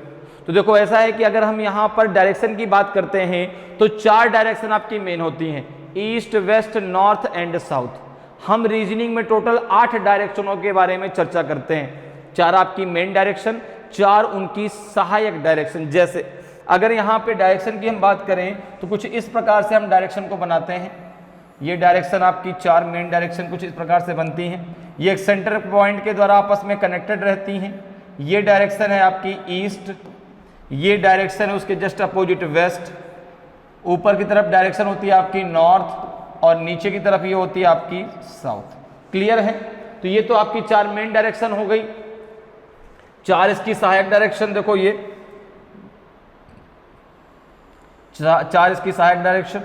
तो देखो ऐसा है कि अगर हम यहाँ पर डायरेक्शन की बात करते हैं तो 4 डायरेक्शन आपकी मेन होती हैं, east, west, north and south. हम रीजनिंग में टोटल 8 डायरेक्शनों के बारे में चर्चा करते हैं, 4 आपकी मेन डायरेक्शन, 4 उनकी सहायक डायरेक्शन। जैसे अगर यहाँ पे डायरेक्शन की हम बात करें तो कुछ इस प्रकार से हम डायरेक्शन को बनाते हैं। ये डायरेक्शन आपकी 4 मेन डायरेक्शन कुछ इस प्रकार से बनती हैं, ये एक सेंटर पॉइंट के द्वारा आपस में कनेक्टेड रहती हैं। ये डायरेक्शन है आपकी ईस्ट, ये डायरेक्शन है उसके जस्ट अपोजिट वेस्ट, ऊपर की तरफ डायरेक्शन होती है आपकी नॉर्थ, और नीचे की तरफ ये होती है आपकी साउथ। क्लियर है। तो ये तो आपकी 4 मेन डायरेक्शन हो गई, 4 इसकी सहायक डायरेक्शन। देखो ये 4 इसकी सहायक डायरेक्शन।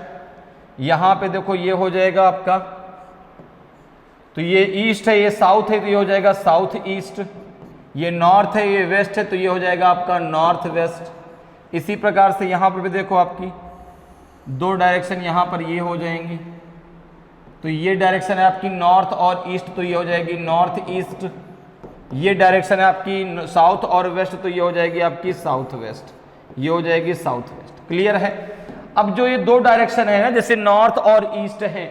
यहां पे देखो ये हो जाएगा आपका, तो ये ईस्ट है, ये साउथ है, तो ये हो जाएगा साउथ ईस्ट। ये नॉर्थ है, ये वेस्ट है, तो ये हो जाएगा आपका नॉर्थ वेस्ट। इसी प्रकार से यहाँ पर भी देखो आपकी 2 डायरेक्शन यहाँ पर ये हो जाएंगी, तो ये डायरेक्शन है आपकी नॉर्थ और ईस्ट, तो ये हो जाएगी नॉर्थ ईस्ट। ये डायरेक्शन है आपकी साउथ और वेस्ट, तो ये हो जाएगी आपकी साउथ वेस्ट, ये हो जाएगी साउथ वेस्ट। क्लियर है। अब जो ये 2 डायरेक्शन है ना, जैसे नॉर्थ और ईस्ट है,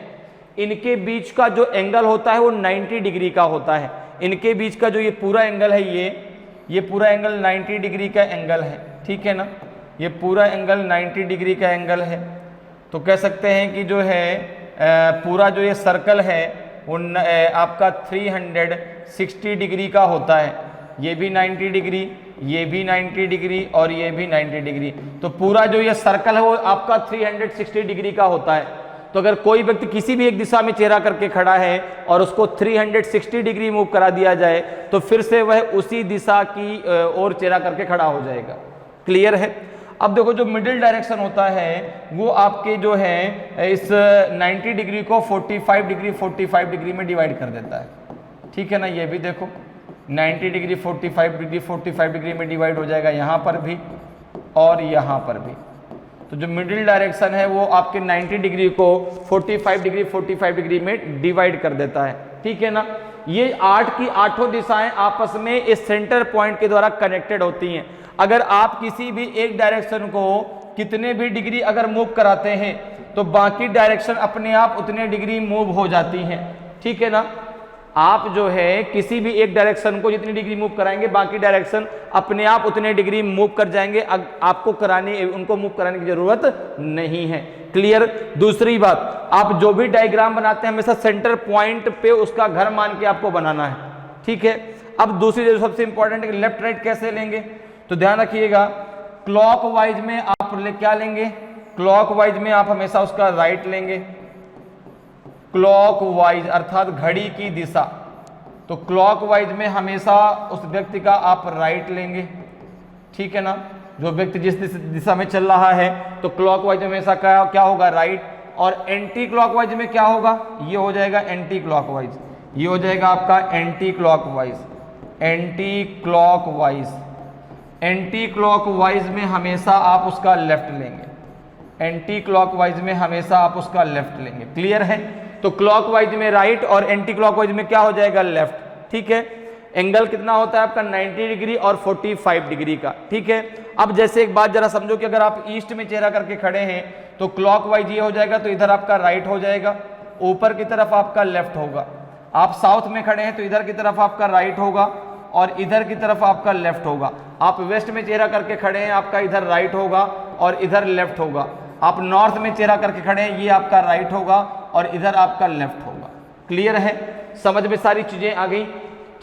इनके बीच का जो एंगल होता है वो 90 डिग्री का होता है। इनके बीच का जो ये पूरा एंगल है, ये पूरा एंगल 90 डिग्री का एंगल है, ठीक है ना, ये पूरा एंगल 90 डिग्री का एंगल है। तो कह सकते हैं कि जो है पूरा जो ये सर्कल है वो आपका 360 डिग्री का होता है। ये भी 90 डिग्री, ये भी 90 डिग्री और ये भी 90 डिग्री। तो पूरा जो ये सर्कल है वो आपका 360 डिग्री का होता है। तो अगर कोई व्यक्ति किसी भी एक दिशा में चेहरा करके खड़ा है और उसको 360 डिग्री मूव करा दिया जाए तो फिर से वह उसी दिशा की ओर चेहरा करके खड़ा हो जाएगा। क्लियर है। अब देखो जो मिडिल डायरेक्शन होता है वो आपके जो है इस 90 डिग्री को 45 डिग्री में डिवाइड कर देता है, ठीक है ना। ये भी देखो 90 डिग्री 45 डिग्री में डिवाइड हो जाएगा, यहाँ पर भी और यहाँ पर भी। तो जो मिडिल डायरेक्शन है वो आपके 90 डिग्री को 45 डिग्री में डिवाइड कर देता है, ठीक है ना। ये 8 की 8 दिशाएं आपस में इस सेंटर पॉइंट के द्वारा कनेक्टेड होती हैं। अगर आप किसी भी एक डायरेक्शन को कितने भी डिग्री अगर मूव कराते हैं तो बाकी डायरेक्शन अपने आप उतने डिग्री मूव हो जाती हैं, ठीक है ना। आप जो है किसी भी एक डायरेक्शन को जितनी डिग्री मूव कराएंगे बाकी डायरेक्शन अपने आप उतने डिग्री मूव कर जाएंगे, आपको उनको मूव कराने की जरूरत नहीं है। क्लियर। दूसरी बात, आप जो भी डायग्राम बनाते हैं हमेशा सेंटर पॉइंट पे उसका घर मान के आपको बनाना है, ठीक है। अब दूसरी जो सबसे इंपॉर्टेंट है, लेफ्ट राइट कैसे लेंगे, तो ध्यान रखिएगा क्लॉकवाइज में आप क्या लेंगे, क्लॉकवाइज में आप हमेशा उसका राइट लेंगे, क्लॉकवाइज अर्थात घड़ी की दिशा, तो क्लॉकवाइज में हमेशा उस व्यक्ति का आप राइट लेंगे, ठीक है ना। जो व्यक्ति जिस दिशा में चल रहा है तो क्लॉकवाइज में हमेशा क्या होगा, राइट। और एंटी क्लॉकवाइज में क्या होगा, ये हो जाएगा एंटी क्लॉकवाइज, ये हो जाएगा आपका anti clockwise. Anti clockwise, anti clockwise में हमेशा आप उसका लेफ्ट लेंगे, एंटी क्लॉकवाइज में हमेशा आप उसका लेफ्ट लेंगे। क्लियर है। तो क्लॉकवाइज में राइट और एंटी क्लॉकवाइज में क्या हो जाएगा, लेफ्ट, ठीक है। एंगल कितना होता है आपका 90 डिग्री और 45 डिग्री का, ठीक है। अब जैसे एक बात जरा समझो कि अगर आप ईस्ट में चेहरा करके खड़े हैं तो क्लॉकवाइज ये हो जाएगा, तो इधर आपका राइट हो जाएगा, ऊपर की तरफ आपका लेफ्ट होगा। आप साउथ में खड़े हैं तो इधर की तरफ आपका राइट होगा और इधर की तरफ आपका लेफ्ट होगा। आप वेस्ट में चेहरा करके खड़े हैं, आपका इधर राइट होगा और इधर लेफ्ट होगा। आप नॉर्थ में चेहरा करके खड़े हैं, ये आपका राइट होगा और इधर आपका लेफ्ट होगा। क्लियर है, समझ में सारी चीजें आ गई,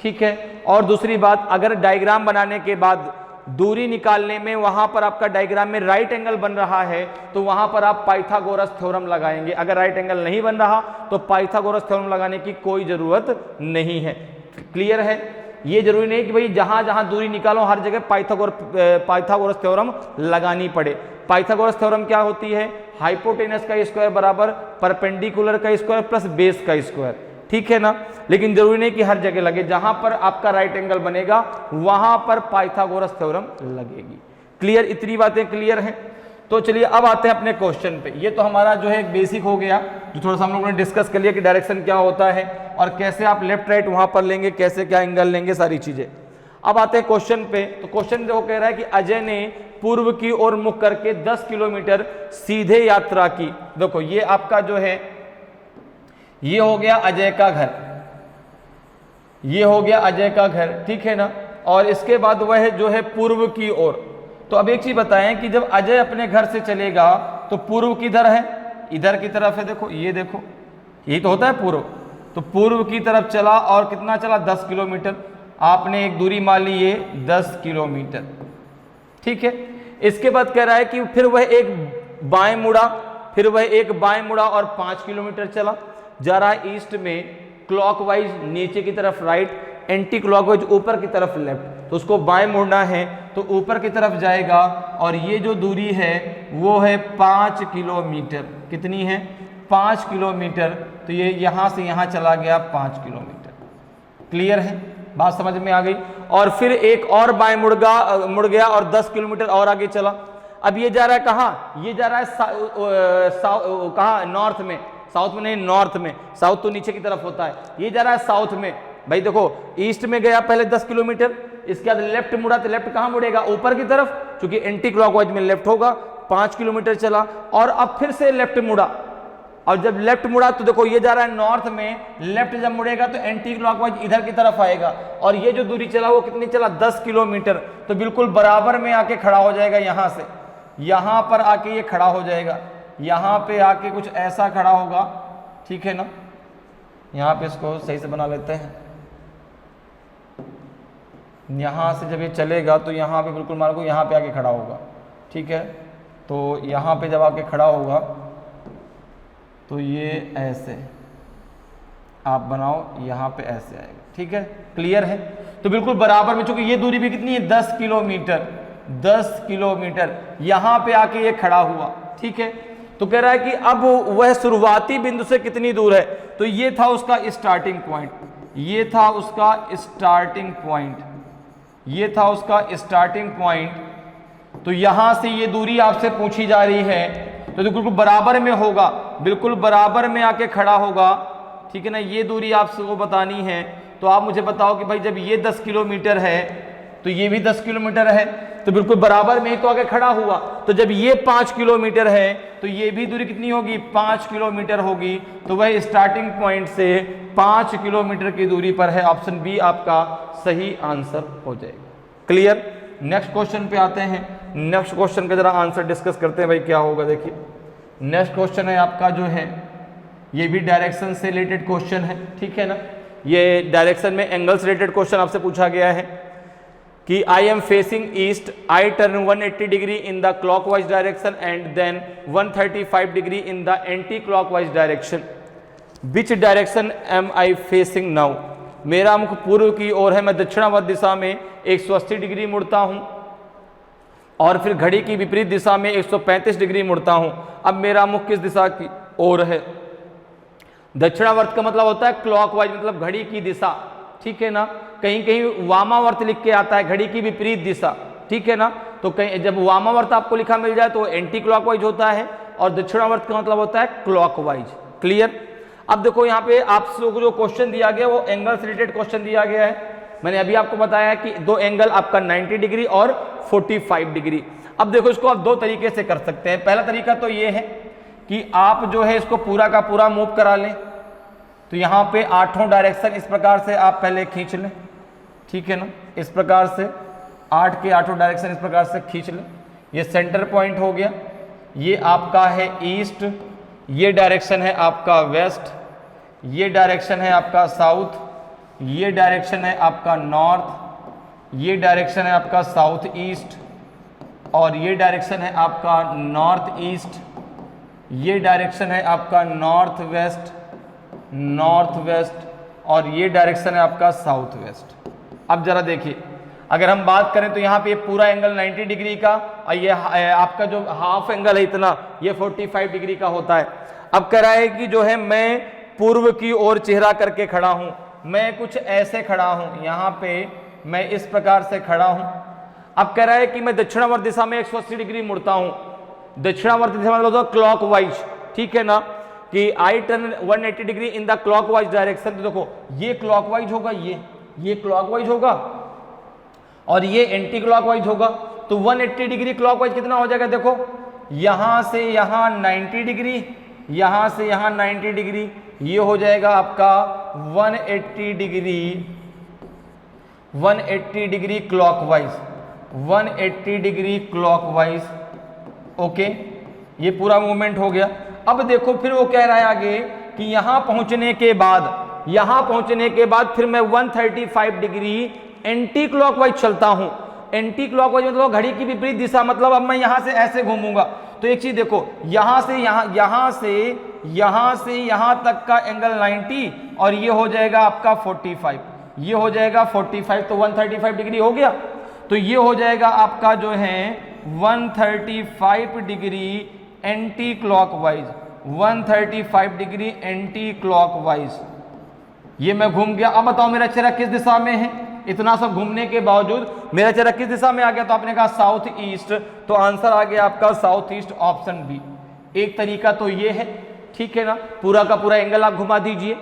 ठीक है। और दूसरी बात, अगर डायग्राम बनाने के बाद दूरी निकालने में वहां पर आपका डायग्राम में राइट एंगल बन रहा है तो वहां पर आप पाइथागोरस थ्योरम लगाएंगे। अगर राइट एंगल नहीं बन रहा तो पाइथागोरस थ्योरम लगाने की कोई जरूरत नहीं है। क्लियर है। ये जरूरी नहीं कि भाई जहां जहां दूरी निकालो हर जगह पाइथागोरस थ्योरम लगानी पड़े। पाइथागोरस थ्योरम क्या होती है, हाइपोटेनस का स्क्वायर बराबर परपेंडिकुलर का स्क्वायर प्लस बेस का स्क्वायर, ठीक है ना। लेकिन जरूरी नहीं कि हर जगह लगे, जहां पर आपका राइट एंगल बनेगा वहां पर पाइथागोरस थ्योरम लगेगी। क्लियर, इतनी बातें क्लियर हैं। तो चलिए अब आते हैं अपने क्वेश्चन पे। ये तो हमारा जो है एक बेसिक हो गया, जो थोड़ा सा हम लोगों ने डिस्कस कर लिया कि डायरेक्शन क्या होता है और कैसे आप लेफ्ट राइट वहां पर लेंगे, कैसे क्या एंगल लेंगे, सारी चीजें। अब आते हैं क्वेश्चन पे। तो क्वेश्चन जो कह रहा है कि अजय ने पूर्व की ओर मुख करके 10 किलोमीटर सीधे यात्रा की। देखो ये आपका जो है, ये हो गया अजय का घर, ये हो गया अजय का घर, ठीक है ना। और इसके बाद वह जो है पूर्व की ओर। तो अब एक चीज बताएं कि जब अजय अपने घर से चलेगा तो पूर्व किधर है, इधर की तरफ है। देखो ये देखो, यही तो होता है पूर्व। तो पूर्व की तरफ चला और कितना चला, 10 किलोमीटर। आपने एक दूरी मान ली, ये 10 किलोमीटर, ठीक है। इसके बाद कह रहा है कि फिर वह एक बाएं मुड़ा, फिर वह एक बाएं मुड़ा और 5 किलोमीटर चला। जा रहा है ईस्ट में, क्लॉकवाइज नीचे की तरफ राइट, एंटी क्लॉकवाइज ऊपर की तरफ लेफ्ट। तो उसको बाएं मुड़ना है तो ऊपर की तरफ जाएगा और ये जो दूरी है वो है 5 किलोमीटर। कितनी है, 5 किलोमीटर। तो ये यहां से यहां चला गया 5 किलोमीटर। क्लियर है, बात समझ में आ गई। और फिर एक और बाएं मुड़ गया और 10 किलोमीटर और आगे चला। अब ये जा रहा है कहाँ, ये जा रहा है कहाँ, नॉर्थ में, साउथ में नहीं, नॉर्थ में। साउथ तो नीचे की तरफ होता है, ये जा रहा है साउथ में। भाई देखो ईस्ट में गया पहले 10 किलोमीटर, इसके बाद लेफ्ट मुड़ा तो लेफ्ट कहाँ मुड़ेगा, ऊपर की तरफ, क्योंकि एंटी क्लॉकवाइज में लेफ्ट होगा। 5 किलोमीटर चला और अब फिर से लेफ्ट मुड़ा। और जब लेफ्ट मुड़ा तो देखो ये जा रहा है नॉर्थ में, लेफ्ट जब मुड़ेगा तो एंटी क्लॉकवाइज इधर की तरफ आएगा। और ये जो दूरी चला वो कितनी चला, 10 किलोमीटर। तो बिल्कुल बराबर में आके खड़ा हो जाएगा, यहां से यहां पर आके ये खड़ा हो जाएगा। यहां पे आके कुछ ऐसा खड़ा होगा, ठीक है ना। यहां पे इसको सही से बना लेते हैं। यहां से जब ये चलेगा तो यहां पे बिल्कुल मान लो यहां पे आके खड़ा होगा, ठीक है। तो यहां पे जब आके खड़ा होगा तो ये ऐसे आप बनाओ, यहां पे ऐसे आएगा, ठीक है। क्लियर है। तो बिल्कुल बराबर में, चूंकि ये दूरी भी कितनी है, 10 किलोमीटर, 10 किलोमीटर यहां पे आके ये खड़ा हुआ, ठीक है। तो कह रहा है कि अब वह शुरुआती बिंदु से कितनी दूर है, तो ये था उसका स्टार्टिंग पॉइंट, ये था उसका स्टार्टिंग पॉइंट, ये था उसका स्टार्टिंग पॉइंट। तो यहां से ये दूरी आपसे पूछी जा रही है, तो बिल्कुल बराबर में होगा, बिल्कुल बराबर में आके खड़ा होगा, ठीक है ना। ये दूरी आपको बतानी है। तो आप मुझे बताओ कि भाई जब ये 10 किलोमीटर है तो ये भी 10 किलोमीटर है। तो बिल्कुल बराबर में ही तो आगे खड़ा हुआ। तो जब ये 5 किलोमीटर है तो ये भी दूरी कितनी होगी, 5 किलोमीटर होगी। तो वह स्टार्टिंग पॉइंट से 5 किलोमीटर की दूरी पर है। ऑप्शन बी आपका सही आंसर हो जाएगा। क्लियर। नेक्स्ट क्वेश्चन पे आते हैं। नेक्स्ट क्वेश्चन का जरा आंसर डिस्कस करते हैं भाई, क्या होगा। देखिए नेक्स्ट क्वेश्चन है आपका जो है, ये भी डायरेक्शन से रिलेटेड क्वेश्चन है, ठीक है ना। ये डायरेक्शन में एंगल से रिलेटेड क्वेश्चन आपसे पूछा गया है कि I am facing east, I turn 180 degree in the clockwise direction and then 135 degree in the anti clockwise direction, which direction am I facing now. मेरा मुख पूर्व की ओर है, मैं दक्षिणावर्त दिशा में 180 डिग्री मुड़ता हूं और फिर घड़ी की विपरीत दिशा में 135 डिग्री मुड़ता हूं। अब मेरा मुख किस दिशा की ओर है। दक्षिणावर्त का मतलब होता है क्लॉकवाइज, मतलब घड़ी की दिशा, ठीक है ना। कहीं कहीं वामावर्त लिख के आता है, घड़ी की विपरीत दिशा, ठीक है ना। तो कहीं जब वामावर्त आपको लिखा मिल जाए तो एंटी क्लॉकवाइज होता है और दक्षिणावर्त का मतलब होता है क्लॉकवाइज। क्लियर। अब देखो यहाँ पे आपसे जो क्वेश्चन दिया गया वो एंगल से रिलेटेड क्वेश्चन दिया गया है। मैंने अभी आपको बताया कि दो एंगल आपका 90 डिग्री और 45 डिग्री। अब देखो इसको आप दो तरीके से कर सकते हैं। पहला तरीका तो ये है कि आप जो है इसको पूरा का पूरा मूव करा लें। तो यहाँ पे 8 डायरेक्शन इस प्रकार से आप पहले खींच लें, ठीक है ना। इस प्रकार से 8 के 8 डायरेक्शन इस प्रकार से खींच लें। ये सेंटर पॉइंट हो गया। ये आपका है ईस्ट, ये डायरेक्शन है आपका वेस्ट, ये डायरेक्शन है आपका साउथ, ये डायरेक्शन है आपका नॉर्थ, ये डायरेक्शन है आपका साउथ ईस्ट और ये डायरेक्शन है आपका नॉर्थ ईस्ट, ये डायरेक्शन है आपका नॉर्थ वेस्ट, नॉर्थ वेस्ट और ये डायरेक्शन है आपका साउथ वेस्ट। अब जरा देखिए, अगर हम बात करें तो यहाँ पे पूरा एंगल 90 डिग्री का और ये आपका जो हाफ एंगल है इतना, ये 45 डिग्री का होता है। अब कह रहा है कि जो है मैं पूर्व की ओर चेहरा करके खड़ा हूं, मैं कुछ ऐसे खड़ा हूं, यहाँ पे मैं इस प्रकार से खड़ा हूं। अब कह रहा है कि मैं दक्षिणावर्त दिशा में 180 डिग्री मुड़ता हूं। दक्षिणावर्त दिशा मतलब क्लॉकवाइज, ठीक है ना, कि आई turn 180 degree in the clockwise direction. तो देखो ये क्लॉकवाइज होगा, ये क्लॉकवाइज होगा और ये एंटी क्लॉकवाइज होगा। तो 180 डिग्री क्लॉकवाइज कितना हो जाएगा, देखो यहां से यहां 90 डिग्री, यहां से यहां 90 डिग्री, ये हो जाएगा आपका 180 degree, 180 degree clockwise, 180 degree clockwise. Okay, ये पूरा मूवमेंट हो गया। अब देखो फिर वो कह रहा है आगे कि यहां पहुंचने के बाद फिर मैं 135 डिग्री एंटी क्लॉकवाइज चलता हूं। एंटी क्लॉकवाइज मतलब घड़ी की विपरीत दिशा, मतलब अब मैं यहां से ऐसे घूमूंगा। तो एक चीज देखो, यहां से यहां तक का एंगल 90 और ये हो जाएगा आपका 45, ये हो जाएगा 45, तो 135 डिग्री हो गया। तो ये हो जाएगा आपका जो है 135 degree anti clockwise, 135 degree anti clockwise. ये मैं घूम गया। अब बताओ मेरा चेहरा किस दिशा में है। इतना सब घूमने के बावजूद मेरा चेहरा किस दिशा में आ गया, तो आपने कहा साउथ ईस्ट, तो आंसर आ गया आपका साउथ ईस्ट, ऑप्शन बी। एक तरीका तो ये है, ठीक है ना, पूरा का पूरा एंगल आप घुमा दीजिए।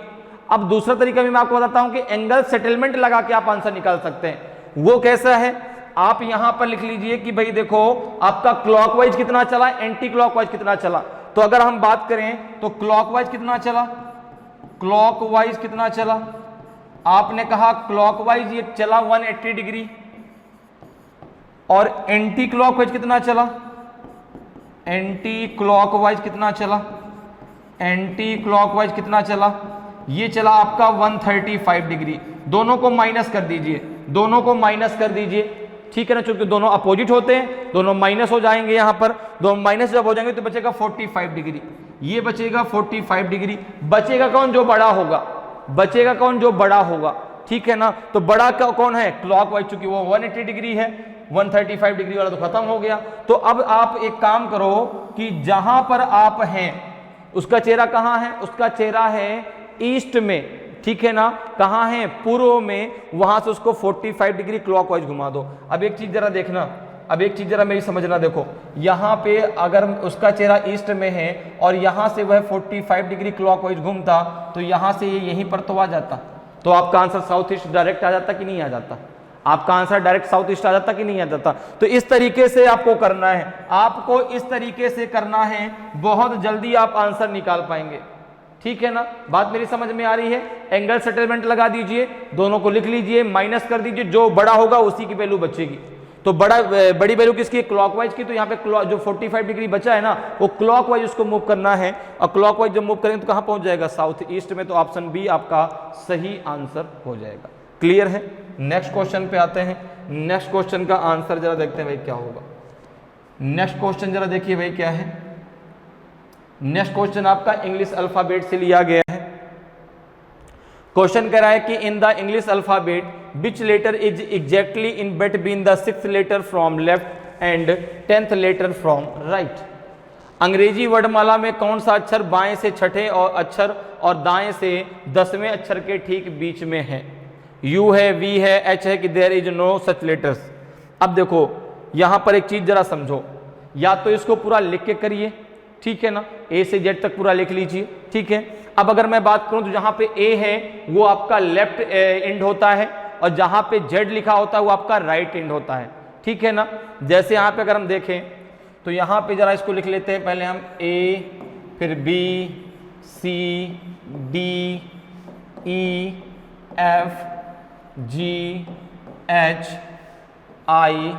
अब दूसरा तरीका भी मैं आपको बताता हूं कि एंगल सेटलमेंट लगा के आप आंसर निकाल सकते हैं। वो कैसा है, आप यहां पर लिख लीजिए कि भाई देखो आपका क्लॉकवाइज कितना चला, एंटी क्लॉकवाइज कितना चला। तो अगर हम बात करें तो क्लॉकवाइज कितना चला, क्लॉकवाइज कितना चला, आपने कहा क्लॉकवाइज ये चला 180 डिग्री और एंटी क्लॉकवाइज कितना चला, एंटी क्लॉकवाइज कितना चला, एंटी क्लॉकवाइज कितना चला, ये चला आपका 135 डिग्री। दोनों को माइनस कर दीजिए, दोनों को माइनस कर दीजिए, ठीक है ना, क्योंकि दोनों अपोजिट होते हैं, दोनों माइनस हो जाएंगे। यहां पर दोनों माइनस जब हो जाएंगे तो बचेगा 45 डिग्री, ये बचेगा 45 डिग्री। बचेगा कौन, जो बड़ा होगा, बचेगा कौन, जो बड़ा होगा, ठीक है ना। तो बड़ा कौन है, क्लॉकवाइज, चूंकि वो 180 डिग्री है, 135 डिग्री वाला तो खत्म हो गया। तो अब आप एक काम करो कि जहां पर आप हैं उसका चेहरा कहां है, उसका चेहरा है ईस्ट में, ठीक है ना, कहां है, पूर्व में, वहां से उसको 45 डिग्री क्लॉकवाइज घुमा दो। अब एक चीज जरा देखना, अब एक चीज जरा मेरी समझना, देखो यहां पे अगर उसका चेहरा ईस्ट में है और यहां से वह 45 डिग्री क्लॉकवाइज घूमता तो यहां से ये यहीं पर तो आ जाता, तो आपका आंसर साउथ ईस्ट डायरेक्ट आ जाता कि नहीं आ जाता। आपका आंसर डायरेक्ट साउथ ईस्ट आ जाता कि नहीं आ जाता। तो इस तरीके से आपको करना है, आपको इस तरीके से करना है, बहुत जल्दी आप आंसर निकाल पाएंगे। ठीक है ना, बात मेरी समझ में आ रही है। एंगल सेटलमेंट लगा दीजिए, दोनों को लिख लीजिए, माइनस कर दीजिए, जो बड़ा होगा उसी की वैल्यू बचेगी। तो बड़ी वैल्यू किसकी है, क्लॉकवाइज की। तो यहाँ पे जो 45 डिग्री बचा है ना, वो क्लॉकवाइज उसको मूव करना है, और क्लॉकवाइज जब मूव करेंगे तो कहाँ पहुंच जाएगा, साउथ ईस्ट में। तो ऑप्शन बी आपका सही आंसर हो जाएगा। क्लियर है। नेक्स्ट क्वेश्चन पे आते हैं। नेक्स्ट क्वेश्चन का आंसर जरा देखते हैं भाई क्या होगा। नेक्स्ट क्वेश्चन जरा देखिए भाई क्या है। नेक्स्ट क्वेश्चन आपका इंग्लिश अल्फाबेट से लिया गया है। क्वेश्चन कह रहा है कि in the English alphabet which letter is exactly in between the 6th letter from left and 10th letter from right. अंग्रेजी वर्णमाला में कौन सा अक्षर बाएं से छठे और अक्षर और दाएं से 10वें अक्षर के ठीक बीच में है। यू है, वी है, एच है कि there is no such letters. अब देखो यहां पर एक चीज जरा समझो, या तो इसको पूरा लिख के करिए, ठीक है ना, ए से जेड तक पूरा लिख लीजिए। ठीक है, अब अगर मैं बात करूं तो जहां पे ए है वो आपका लेफ्ट एंड होता है, और जहां पे जेड लिखा होता है वो आपका राइट एंड होता है। ठीक है ना, जैसे यहां पे अगर हम देखें तो यहां पे जरा इसको लिख लेते हैं, पहले हम ए, फिर B, C, D, E, F, G, H, I,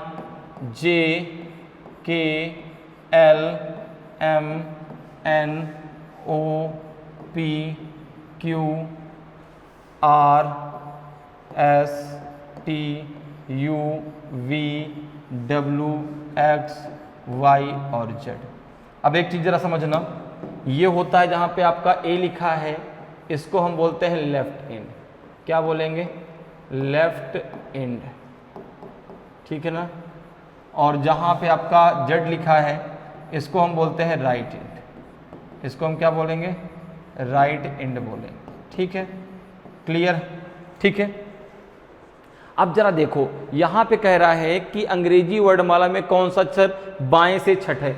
J, K, L, M, N, O, P, Q, R, S, T, U, V, W, X, Y और जेड। अब एक चीज जरा समझना, ये होता है जहां पे आपका ए लिखा है, इसको हम बोलते हैं लेफ्ट एंड। क्या बोलेंगे, लेफ्ट एंड। ठीक है ना, और जहां पे आपका जेड लिखा है इसको हम बोलते हैं राइट एंड। इसको हम क्या बोलेंगे, राइट एंड बोलेंगे। ठीक है, क्लियर। ठीक है, अब जरा देखो यहां पे कह रहा है कि अंग्रेजी वर्णमाला में कौन सा अक्षर बाएं से छठे।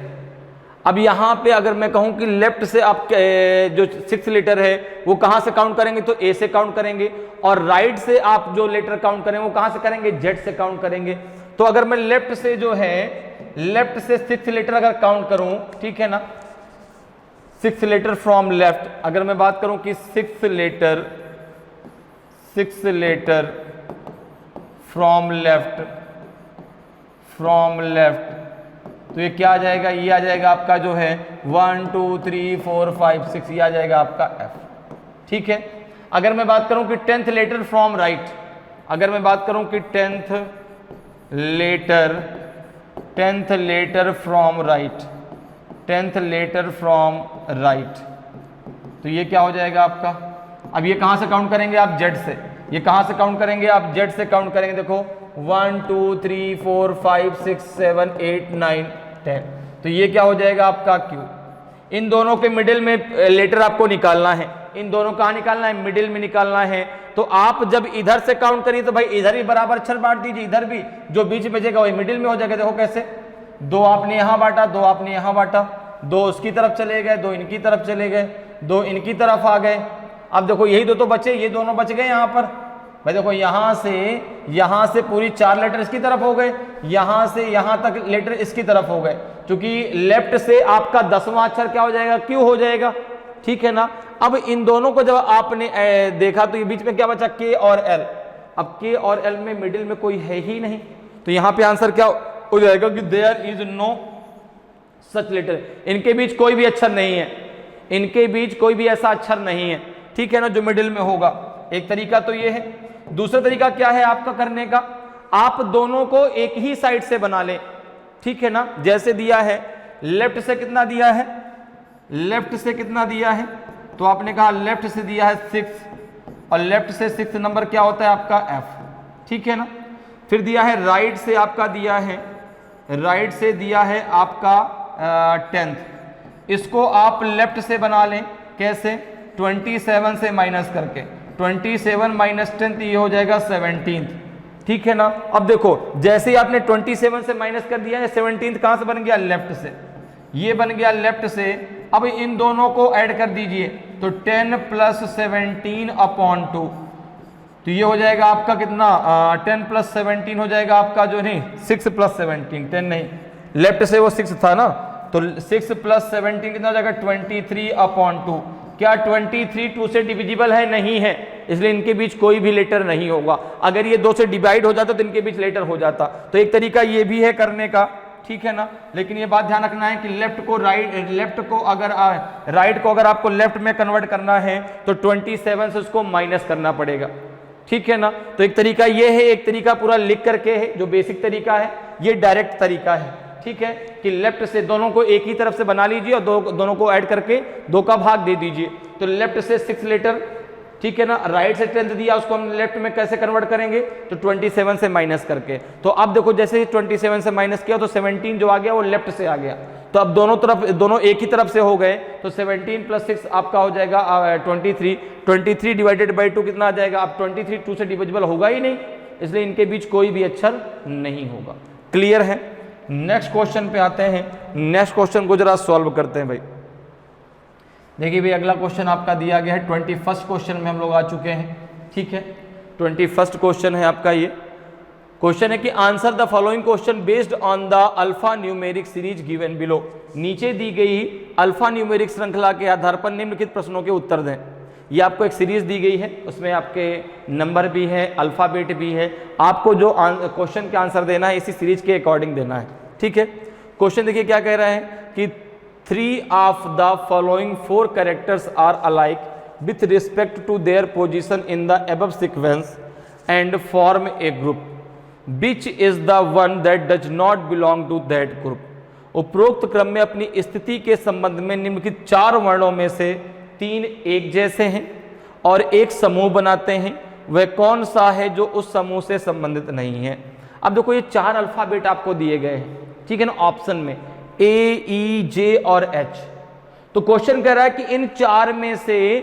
अब यहां पे अगर मैं कहूं कि लेफ्ट से आप जो 6th लेटर है वो कहां से काउंट करेंगे, तो ए से काउंट करेंगे, और राइट से आप जो लेटर काउंट करेंगे वो कहां से करेंगे, जेड से काउंट करेंगे। तो अगर मैं लेफ्ट से जो है, लेफ्ट से 6th लेटर अगर काउंट करूं, ठीक है ना, 6th लेटर फ्रॉम लेफ्ट, अगर मैं बात करूं कि 6th लेटर फ्रॉम लेफ्ट, तो ये क्या आ जाएगा, ये आ जाएगा आपका जो है 1 2 3 4 5 6, ये आ जाएगा आपका एफ। ठीक है, अगर मैं बात करूं कि 10th लेटर फ्रॉम राइट, अगर मैं बात करूं कि 10th लेटर फ्रॉम राइट, तो ये क्या हो जाएगा आपका। अब ये कहां से काउंट करेंगे आप, जेड से। ये कहां से काउंट करेंगे आप, जेड से काउंट करेंगे। देखो 1 2 3 4 5 6 7 8 9 10, तो ये क्या हो जाएगा आपका क्यू। इन दोनों के मिडिल में लेटर आपको निकालना है, इन दोनों कहां निकालना है, मिडिल में निकालना है। तो आप जब इधर से काउंट करिए तो भाई इधर ही बराबर अक्षर बांट दीजिए, इधर भी जो बीच में बचेगा वही मिडिल में हो जाएगा। देखो कैसे, 2 आपने यहां बांटा, 2 आपने यहां बांटा, 2 उसकी तरफ चले गए, 2 इनकी तरफ चले गए, 2 इनकी तरफ आ गए। अब देखो यही 2 तो बचे, ये दोनों बच गए यहां पर। भाई देखो यहां से पूरी 4 लेटर इसकी तरफ हो गए, यहां से यहां तक लेटर इसकी तरफ हो गए, क्योंकि लेफ्ट से आपका 10वां अक्षर क्या हो जाएगा, क्यू हो जाएगा। ठीक है ना, अब इन दोनों को जब आपने देखा तो ये बीच में क्या बचा, के और एल। अब के और एल में मिडिल में कोई है ही नहीं, तो यहां पे आंसर क्या हो जाएगा कि there is no such letter. इनके बीच कोई भी अक्षर नहीं है, इनके बीच कोई भी ऐसा अक्षर नहीं है। ठीक है ना, जो मिडिल में होगा। एक तरीका तो ये है। दूसरा तरीका क्या है आपका करने का, आप दोनों को एक ही साइड से बना लें। ठीक है ना, जैसे दिया है लेफ्ट से कितना दिया है, लेफ्ट से कितना दिया है, तो आपने कहा लेफ्ट से दिया है 6, और लेफ्ट से 6th नंबर क्या होता है आपका एफ। ठीक है ना, फिर दिया है राइट से, आपका दिया है राइट से दिया है आपका 10th। इसको आप लेफ्ट से बना लें, कैसे, 27 से माइनस करके, 27 माइनस 10 ये हो जाएगा 17th। ठीक है ना, अब देखो जैसे ही आपने 27 से माइनस कर दिया है, 17th कहां से बन गया, लेफ्ट से, ये बन गया लेफ्ट से। अब इन दोनों को ऐड कर दीजिए, तो 10 + 17/2, तो ये हो जाएगा आपका कितना 10 + 17 हो जाएगा आपका जो नहीं 6 + 17 10 नहीं, लेफ्ट से वो 6 था ना, तो 6 + 17 कितना हो जाएगा 23/2। क्या 23 2 से डिविजिबल है? नहीं है, इसलिए इनके बीच कोई भी लेटर नहीं होगा। अगर ये 2 से डिवाइड हो जाता तो इनके बीच लेटर हो जाता। तो एक तरीका ये भी है करने का, ठीक है ना। लेकिन ये बात ध्यान रखना है कि लेफ्ट को राइट को अगर आपको लेफ्ट में कन्वर्ट करना है तो 27 से उसको माइनस करना पड़ेगा, ठीक है ना। तो एक तरीका ये है, एक तरीका पूरा लिख करके है जो बेसिक तरीका है, ये डायरेक्ट तरीका है, ठीक है, कि लेफ्ट से दोनों को एक ही तरफ से बना लीजिए और दोनों को ऐड करके 2 का भाग दे दीजिए। तो लेफ्ट से 6 लेटर, ठीक है ना, राइट से 10 दिया, उसको हम लेफ्ट में कैसे कन्वर्ट करेंगे? तो 27 से माइनस करके। तो अब देखो जैसे 27 से माइनस किया तो 17 जो आ गया वो लेफ्ट से आ गया। तो अब दोनों एक ही तरफ से हो गए, तो 17 + 6 आपका हो जाएगा 23। 23 डिवाइडेड बाई 2 कितना आ जाएगा? अब 23 2 से डिविजिबल होगा ही नहीं, इसलिए इनके बीच कोई भी अक्षर नहीं होगा। क्लियर है? नेक्स्ट क्वेश्चन पे आते हैं। नेक्स्ट क्वेश्चन को जरा सॉल्व करते हैं भाई। देखिए भाई अगला क्वेश्चन आपका दिया गया है 21st क्वेश्चन में हम लोग आ चुके हैं, ठीक है। 21st क्वेश्चन है आपका, ये क्वेश्चन है कि answer the following question based on the alpha numeric series given below. नीचे दी गई अल्फा न्यूमेरिक श्रृंखला के आधार पर निम्नलिखित प्रश्नों के उत्तर दें। ये आपको एक सीरीज दी गई है, उसमें आपके नंबर भी है, अल्फाबेट भी है, आपको जो क्वेश्चन का आंसर देना है इसी सीरीज के अकॉर्डिंग देना है, ठीक है। क्वेश्चन देखिए क्या कह रहा है कि 3 of the following 4 characters are alike with respect to their position in the above sequence and form a group. Which is the one that does not belong to that group? उपरोक्त क्रम में अपनी स्थिति के संबंध में निम्नलिखित 4 वर्णों में से 3 एक जैसे हैं और एक समूह बनाते हैं, वह कौन सा है जो उस समूह से संबंधित नहीं है? अब देखो ये 4 अल्फाबेट आपको दिए गए हैं, ठीक है ना, ऑप्शन में A, E, J और H। तो क्वेश्चन कह रहा है कि इन 4 में से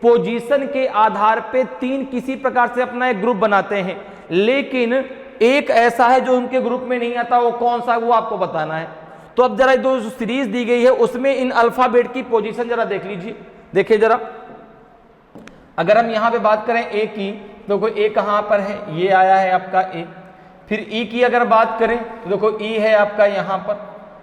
पोजीशन के आधार पे 3 किसी प्रकार से अपना एक ग्रुप बनाते हैं, लेकिन एक ऐसा है जो उनके ग्रुप में नहीं आता, वो कौन सा है वो आपको बताना है। तो अब जरा जो सीरीज दी गई है उसमें इन अल्फाबेट की पोजीशन जरा देख लीजिए। देखिए जरा, अगर हम यहां पे बात करें A की, तो देखो A कहां पर है? ये आया है आपका A। फिर E की अगर बात करें तो देखो E है आपका यहां पर,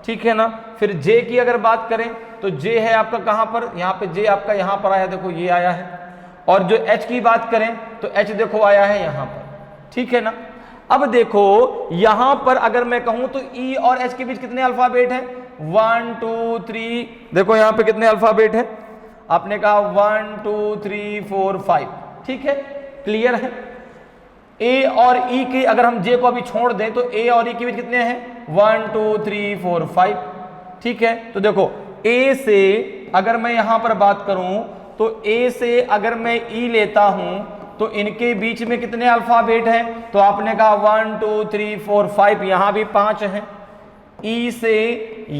ठीक है ना। फिर J की अगर बात करें तो J है आपका कहां पर? यहाँ पे J आपका यहाँ पर आया, देखो ये आया है। और जो H की बात करें तो H देखो आया है यहाँ पर, ठीक है ना। अब देखो यहां पर अगर मैं कहूं तो E और H के बीच कितने अल्फाबेट हैं? 1 2 3, देखो यहाँ पे कितने अल्फाबेट हैं? आपने कहा 1 2 3 4 5, ठीक है, क्लियर है। A और E की अगर हम J को अभी छोड़ दें तो A और E के बीच कितने हैं? 1 2 3 4 5, ठीक है। तो देखो A से अगर मैं यहां पर बात करूं तो A से अगर मैं E लेता हूं तो इनके बीच में कितने अल्फाबेट हैं? तो आपने कहा 1 2 3 4 5, यहां भी 5 हैं। E से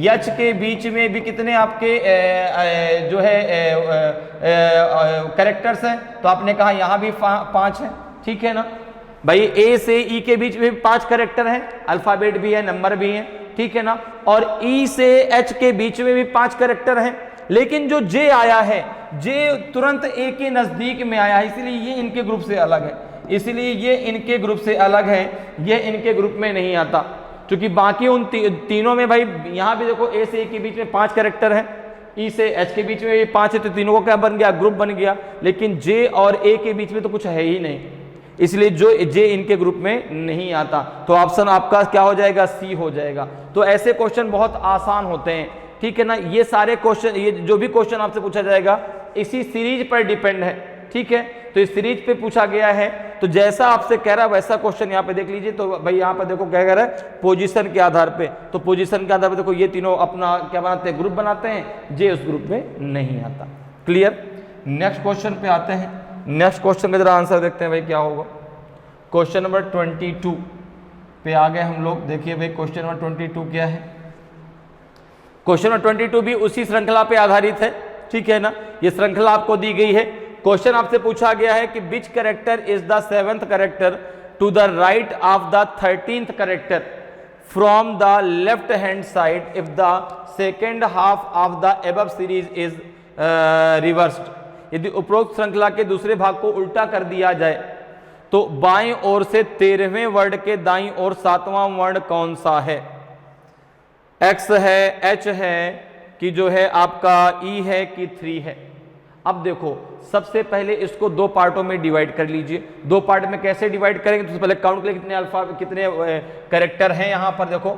H के बीच में भी कितने आपके जो है कैरेक्टर्स हैं? तो आपने कहा यहां भी 5 हैं, ठीक है ना भाई। A से E के बीच में 5 कैरेक्टर हैं, अल्फाबेट भी है, नंबर भी है, ठीक है ना। और E से H के बीच में भी 5 कैरेक्टर हैं, लेकिन जो J आया है, J तुरंत A के नजदीक में आया है, इसलिए ये इनके ग्रुप से अलग है, इसलिए ये इनके ग्रुप से अलग है, ये इनके ग्रुप में नहीं आता। क्योंकि बाकी उन तीनों में भाई यहां भी देखो A से E के बीच में 5 कैरेक्टर है, E से H के बीच में भी 5 है, तो तीनों को क्या बन गया? ग्रुप बन गया। लेकिन J और A के बीच में तो कुछ है ही नहीं, इसलिए जो J इनके ग्रुप में नहीं आता। तो ऑप्शन आपका क्या हो जाएगा? C हो जाएगा। तो ऐसे क्वेश्चन बहुत आसान होते हैं, ठीक है ना। ये सारे क्वेश्चन, ये जो भी क्वेश्चन आपसे पूछा जाएगा इसी सीरीज पर डिपेंड है, ठीक है। तो इस सीरीज पे पूछा गया है, तो जैसा आपसे कह रहा है वैसा क्वेश्चन यहाँ पे देख लीजिए। तो भाई यहाँ पे देखो क्या कह रहा है? पोजीशन के आधार पे। तो पोजीशन के आधार पे देखो ये तीनों अपना क्या बनाते हैं? ग्रुप बनाते हैं। J उस ग्रुप में नहीं आता। क्लियर? नेक्स्ट क्वेश्चन पे आते हैं। नेक्स्ट क्वेश्चन का जरा आंसर देखते हैं भाई क्या होगा। क्वेश्चन नंबर 22 पे आ गए हम लोग। देखिए भाई क्वेश्चन नंबर 22 क्या है? क्वेश्चन नंबर 22 भी उसी श्रृंखला पे आधारित है, ठीक है ना। ये श्रृंखला आपको दी गई है। क्वेश्चन आपसे पूछा गया है कि which character is the 7th character to the right of the 13th character from the left hand side if the second half of the above series is reversed. यदि उपरोक्त श्रृंखला के दूसरे भाग को उल्टा कर दिया जाए तो बाईं ओर से 13वें वर्ड के दाईं ओर 7वां वर्ण कौन सा है? एक्स है, एच है, कि जो है आपका ई है, कि 3 है? अब देखो सबसे पहले इसको दो पार्टों में डिवाइड कर लीजिए। दो पार्ट में कैसे डिवाइड करेंगे? तो पहले काउंट करें कितने अल्फा कितने कैरेक्टर हैं यहां पर। देखो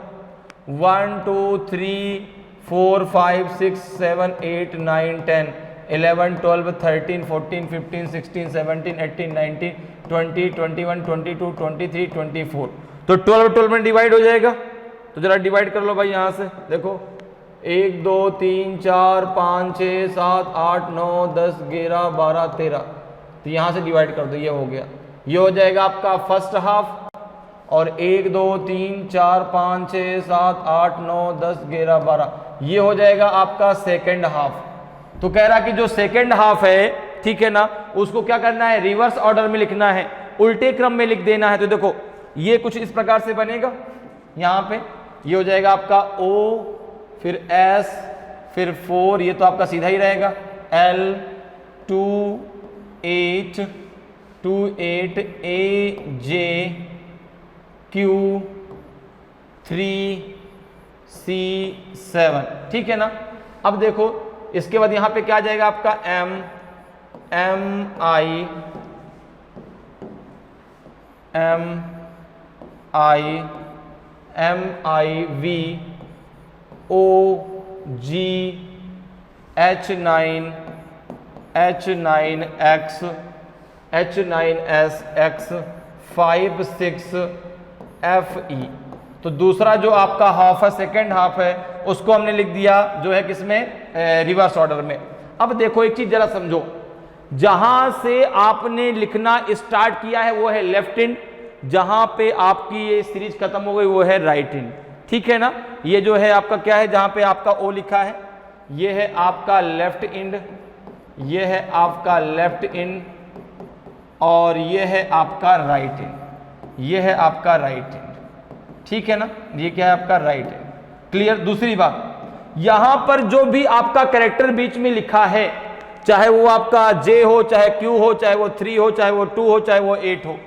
1 2 3 4 5 6 7 8 9 10 11 12 13 14 15 16 17 18 19 20 21 22 23 24। तो 12 में डिवाइड हो जाएगा। तो जरा डिवाइड कर लो भाई यहां से। देखो 1 2 3 4 5 6 7 8 9 10 11 12 13। तो यहां से डिवाइड कर दो, ये हो गया। ये हो जाएगा आपका फर्स्ट हाफ। और 1 2 3 4 5 6 7 8 9 10 11 12, ये हो जाएगा आपका सेकेंड हाफ। तो कह रहा कि जो सेकेंड हाफ है, ठीक है ना, उसको क्या करना है? रिवर्स ऑर्डर में लिखना है, उल्टे क्रम में लिख देना है। तो देखो ये कुछ इस प्रकार से बनेगा। यहां पे ये हो जाएगा आपका O, फिर S, फिर 4, ये तो आपका सीधा ही रहेगा। L 2 8 2 8 A J Q 3 C 7, ठीक है ना। अब देखो इसके बाद यहां पे क्या आ जाएगा आपका M I V O G H9 H9X H9S X 5 6 FE। तो दूसरा जो आपका हाफ है, सेकेंड हाफ है, उसको हमने लिख दिया जो है किसमें? रिवर्स ऑर्डर में। अब देखो एक चीज जरा समझो, जहां से आपने लिखना स्टार्ट किया है वो है लेफ्ट इंड, जहां पे आपकी ये सीरीज खत्म हो गई वो है राइट इंड, ठीक है ना। ये जो है आपका क्या है, जहां पे आपका ओ लिखा है, ये है आपका लेफ्ट इंड, ये है आपका लेफ्ट इंड, और ये है आपका राइट इंड, ये है आपका राइट इंड, ठीक है ना। ये क्या है आपका राइट इंड। क्लियर? दूसरी बात, यहां पर जो भी आपका कैरेक्टर बीच में लिखा है, चाहे वो आपका जे हो, चाहे क्यू हो, चाहे वो 3 हो, चाहे वो 2 हो, चाहे वो 8 हो,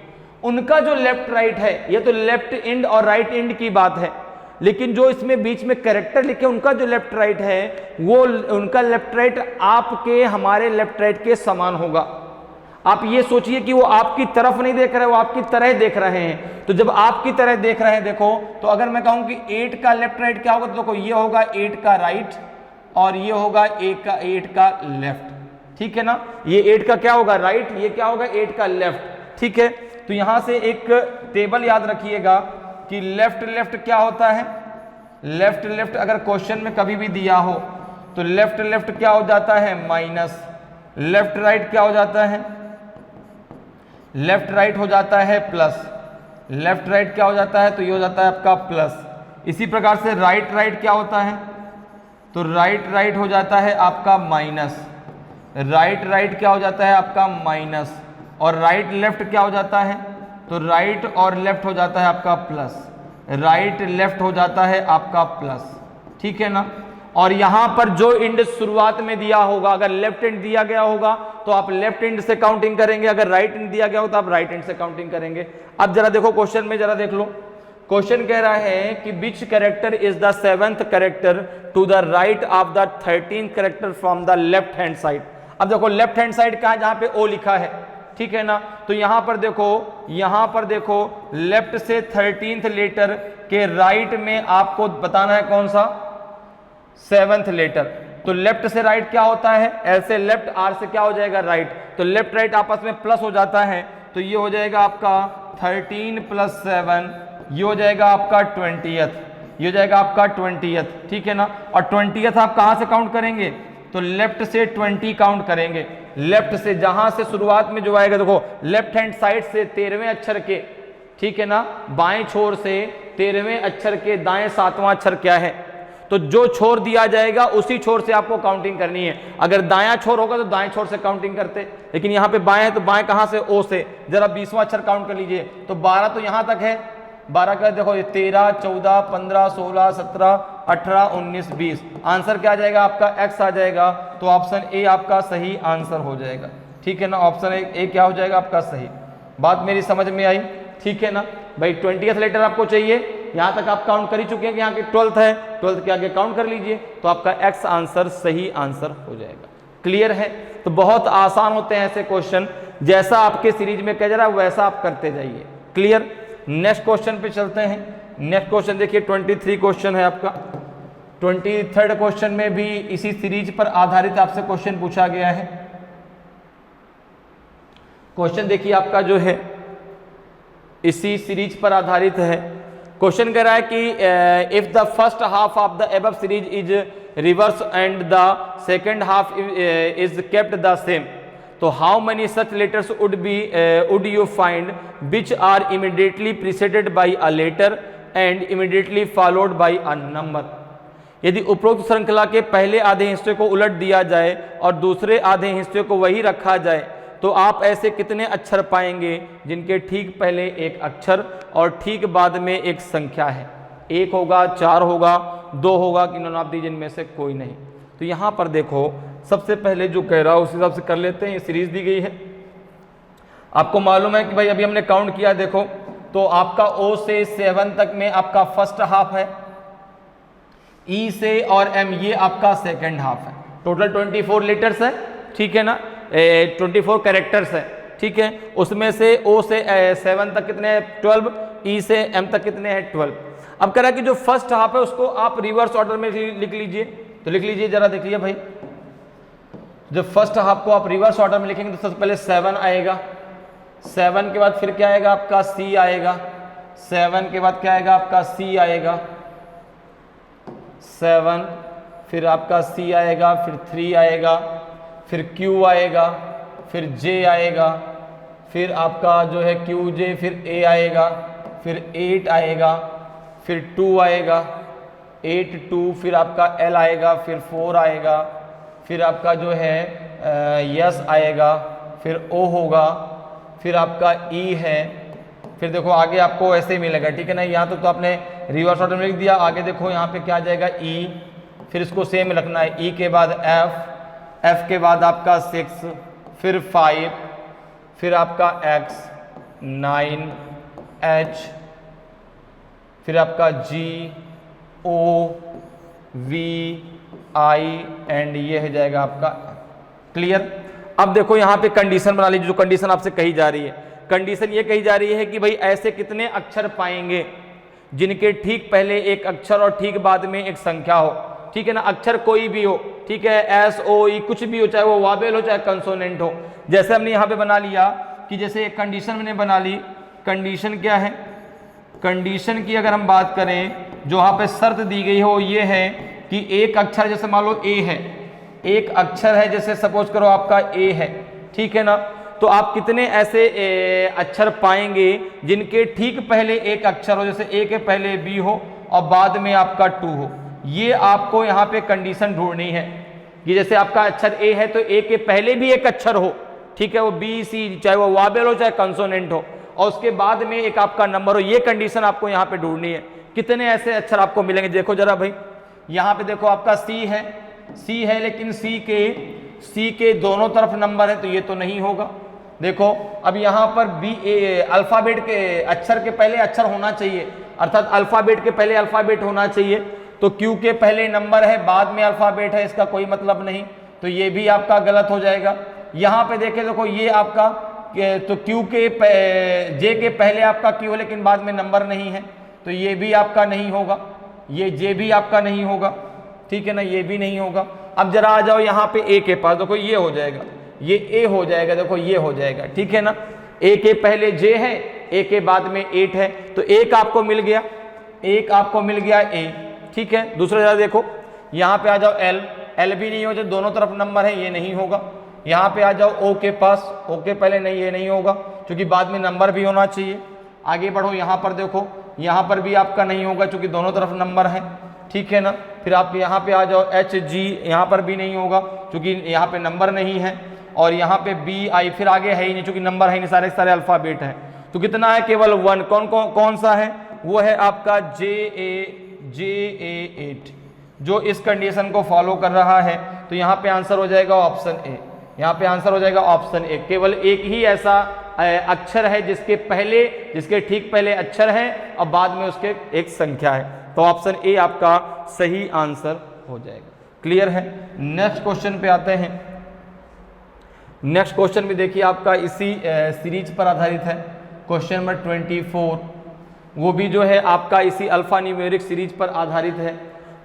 उनका जो लेफ्ट राइट है, ये तो लेफ्ट इंड और राइट इंड की बात है। लेकिन जो इसमें बीच में कैरेक्टर लिखे उनका जो लेफ्ट राइट है, वो उनका लेफ्ट राइट आपके हमारे लेफ्ट राइट के समान होगा। आप ये सोचिए कि वो आपकी तरफ नहीं देख रहे, वो आपकी तरह देख रहे हैं। तो जब आपकी तरह देख रहे हैं, देखो, तो अगर मैं कहूं कि 8 का लेफ्ट राइट क्या होगा, तो देखो ये होगा 8 का राइट और ये होगा 8 का लेफ्ट, ठीक है ना। ये 8 का क्या होगा? राइट, ये क्या होगा? 8 का लेफ्ट, ठीक है। तो यहां से एक टेबल याद रखिएगा कि लेफ्ट लेफ्ट क्या होता है। लेफ्ट लेफ्ट अगर क्वेश्चन में कभी भी दिया हो तो लेफ्ट लेफ्ट क्या हो जाता है? माइनस। लेफ्ट राइट क्या हो जाता है? लेफ्ट राइट हो जाता है प्लस। लेफ्ट राइट क्या हो जाता है? तो ये हो जाता है आपका प्लस। इसी प्रकार से राइट राइट क्या होता है? तो राइट राइट हो जाता है आपका माइनस। राइट राइट क्या हो जाता है? आपका माइनस। और राइट लेफ्ट क्या हो जाता है? तो राइट और लेफ्ट हो जाता है आपका प्लस। राइट लेफ्ट हो जाता है आपका प्लस, ठीक है ना। और यहां पर जो इंड शुरुआत में दिया होगा, अगर लेफ्ट इंड दिया गया होगा तो आप लेफ्ट इंड से काउंटिंग करेंगे, अगर राइट इंड दिया गया हो तो आप राइट इंड से काउंटिंग करेंगे। अब जरा देखो क्वेश्चन में, जरा देख लो। क्वेश्चन कह रहा है कि which character is the 7th character to the right of the 13th character from the left hand side. अब देखो लेफ्ट हैंड साइड कहां है? जहां पे ओ लिखा है, ठीक है ना। तो यहां पर देखो, यहां पर देखो लेफ्ट से 13th लेटर के राइट में आपको बताना है कौन सा? 7th letter. तो लेफ्ट से राइट क्या होता है? ऐसे लेफ्ट, आर से क्या हो जाएगा? राइट। तो लेफ्ट राइट आपस में प्लस हो जाता है, तो ये हो जाएगा आपका 13 + 7, ये हो जाएगा आपका 20th, ये हो जाएगा आपका 20th, ठीक है ना। और 20th आप कहां से काउंट करेंगे? तो लेफ्ट से 20 काउंट करेंगे। लेफ्ट से, जहां से शुरुआत में जो आएगा, देखो लेफ्ट हैंड साइड से 13वें अक्षर के, ठीक है ना, बाएं छोर से 13वें अक्षर के दाएं 7वां अक्षर क्या है? तो जो छोर दिया जाएगा उसी छोर से आपको काउंटिंग करनी है। अगर दायां छोर होगा तो दाएं छोर से काउंटिंग करते, लेकिन यहाँ पे बाएं है तो बाएं कहां से? ओ से। जरा 20वां अक्षर काउंट कर लीजिए। तो 12 तो यहां तक है, 12 का देखो ये 13 14 15 16 17 18 19 20। आंसर क्या आ जाएगा आपका? एक्स आ जाएगा। तो ऑप्शन ए आपका सही आंसर हो जाएगा, ठीक है ना। ऑप्शन ए क्या हो जाएगा आपका? सही। बात मेरी समझ में आई, ठीक है ना भाई। 20th लेटर आपको चाहिए, यहाँ तक आप काउंट कर ही चुके हैं कि यहाँ के 12th है, 12th के आगे काउंट कर लीजिए, तो आपका एक्स आंसर सही आंसर हो जाएगा। क्लियर है? तो बहुत आसान होते हैं ऐसे क्वेश्चन, जैसा आपके सीरीज में कह जा रहा है वैसा आप करते जाइए। क्लियर? नेक्स्ट क्वेश्चन पे चलते हैं। नेक्स्ट क्वेश्चन देखिए 23 क्वेश्चन है आपका। 23rd क्वेश्चन में भी इसी सीरीज पर आधारित आपसे क्वेश्चन पूछा गया है। क्वेश्चन देखिए आपका जो है इसी सीरीज पर आधारित है। क्वेश्चन कह रहा है कि if the first half of the above series is reverse and the second half is kept the same, तो how many such letters would you find which are immediately preceded by a letter and immediately followed by a number. यदि उपरोक्त श्रृंखला के पहले आधे हिस्से को उलट दिया जाए और दूसरे आधे हिस्से को वही रखा जाए, तो आप ऐसे कितने अक्षर पाएंगे जिनके ठीक पहले एक अक्षर और ठीक बाद में एक संख्या है? 1 होगा, 4 होगा, 2 होगा कि नॉन ऑफ दीज इनमें से कोई नहीं। तो यहाँ पर देखो सबसे पहले जो कह रहा है उस हिसाब से कर लेते हैं। ये सीरीज दी गई है, आपको मालूम है कि भाई अभी हमने काउंट किया, देखो तो आपका O से 7 तक में आपका फर्स्ट हाफ है, E से और M ये आपका सेकेंड हाफ है। टोटल 24 लेटर्स है, ठीक है ना, 24 कैरेक्टर्स है, ठीक है। उसमें से O से 7 तक कितने हैं? 12, E से M तक कितने हैं? 12। अब कह रहा है कि जो फर्स्ट हाफ है उसको आप रिवर्स ऑर्डर में लिख लीजिए, तो लिख लीजिए जरा, देख लीजिए भाई। जब फर्स्ट हाफ को आप रिवर्स ऑर्डर में लिखेंगे तो सबसे पहले 7 आएगा, 7 के बाद फिर क्या आएगा आपका C आएगा, 7 के बाद क्या आएगा आपका C आएगा, 7 फिर आपका C आएगा, फिर 3 आएगा, फिर Q आएगा, फिर J आएगा, फिर आपका जो है QJ, फिर A आएगा, फिर 8 आएगा, फिर 2 आएगा, 8 2, फिर आपका L आएगा, फिर 4 आएगा, फिर आपका जो है S आएगा, फिर O होगा, फिर आपका E है, फिर देखो आगे आपको ऐसे ही मिलेगा, ठीक है ना। यहाँ तो आपने रिवर्स ऑर्डर में लिख दिया, आगे देखो यहाँ पे क्या आ जाएगा E, फिर इसको सेम रखना है, E के बाद F, F के बाद आपका 6, फिर 5, फिर आपका X, 9, H, फिर आपका G, O, V, I and ये हो जाएगा आपका। क्लियर? अब देखो यहाँ पे कंडीशन बना लीजिए, जो कंडीशन आपसे कही जा रही है। कंडीशन ये कही जा रही है कि भाई ऐसे कितने अक्षर पाएंगे जिनके ठीक पहले एक अक्षर और ठीक बाद में एक संख्या हो, ठीक है ना। अक्षर कोई भी हो, ठीक है, S O E कुछ भी हो, चाहे वो वावेल हो चाहे कंसोनेंट हो। जैसे हमने यहाँ पे बना लिया कि जैसे एक कंडीशन मैंने बना ली, कंडीशन क्या है, कंडीशन की अगर हम बात करें, जो यहाँ पे शर्त दी गई हो ये है कि एक अक्षर, जैसे मान लो A है, एक अक्षर है, जैसे सपोज करो आपका A है, ठीक है ना, तो आप कितने ऐसे अक्षर पाएंगे जिनके ठीक पहले एक अक्षर हो, जैसे A के पहले B हो और बाद में आपका 2 हो। ये आपको यहाँ पे कंडीशन ढूंढनी है कि जैसे आपका अक्षर A है तो A के पहले भी एक अक्षर हो, ठीक है, वो B C चाहे वो वावेल हो चाहे कंसोनेंट हो, और उसके बाद में एक आपका नंबर हो। ये कंडीशन आपको यहाँ पे ढूंढनी है। कितने ऐसे अक्षर आपको मिलेंगे? देखो जरा भाई, यहाँ पे देखो आपका C है लेकिन C के दोनों तरफ नंबर है, तो ये तो नहीं होगा। देखो अब यहाँ पर अल्फाबेट के अक्षर के पहले अक्षर होना चाहिए, अर्थात अल्फाबेट के पहले अल्फाबेट होना चाहिए, तो Q के पहले नंबर है बाद में अल्फाबेट है, इसका कोई मतलब नहीं, तो ये भी आपका गलत हो जाएगा। यहाँ पे देखे देखो ये आपका तो Q के J के पहले आपका Q है लेकिन बाद में नंबर नहीं है, तो ये भी आपका नहीं होगा, ये J भी आपका नहीं होगा, ठीक है ना, ये भी नहीं होगा। अब जरा आ जाओ यहाँ पे A के पास, देखो ये हो जाएगा, ये A हो जाएगा, देखो ये हो जाएगा, ठीक है ना। A के पहले J है, A के बाद में 8 है, तो एक आपको मिल गया, एक आपको मिल गया A, ठीक है। दूसरा जरा देखो यहाँ पे आ जाओ L भी नहीं हो, जो दोनों तरफ नंबर है, ये नहीं होगा। यहाँ पे आ जाओ O के पास, O के पहले नहीं, ये नहीं होगा क्योंकि बाद में नंबर भी होना चाहिए। आगे बढ़ो, यहाँ पर देखो, यहाँ पर भी आपका नहीं होगा क्योंकि दोनों तरफ नंबर है, ठीक है ना। फिर आप यहाँ पे आ जाओ H G, यहाँ पर भी नहीं होगा क्योंकि यहाँ पे नंबर नहीं है, और यहाँ पे B I, फिर आगे है ही नहीं क्योंकि नंबर है नहीं, सारे सारे अल्फाबेट हैं। तो कितना है? केवल 1। कौन सा है? वो है आपका JA 8, जो इस कंडीशन को फॉलो कर रहा है। तो यहाँ पे आंसर हो जाएगा ऑप्शन ए, यहाँ पे आंसर हो जाएगा ऑप्शन ए। केवल एक ही ऐसा अक्षर है जिसके ठीक पहले अक्षर है और बाद में उसके एक संख्या है। तो ऑप्शन ए आपका सही आंसर हो जाएगा। क्लियर है। नेक्स्ट क्वेश्चन पे आते हैं। नेक्स्ट क्वेश्चन भी देखिए आपका इसी सीरीज पर आधारित है। क्वेश्चन नंबर 24, वो भी जो है आपका इसी अल्फा न्यूमेरिक सीरीज पर आधारित है।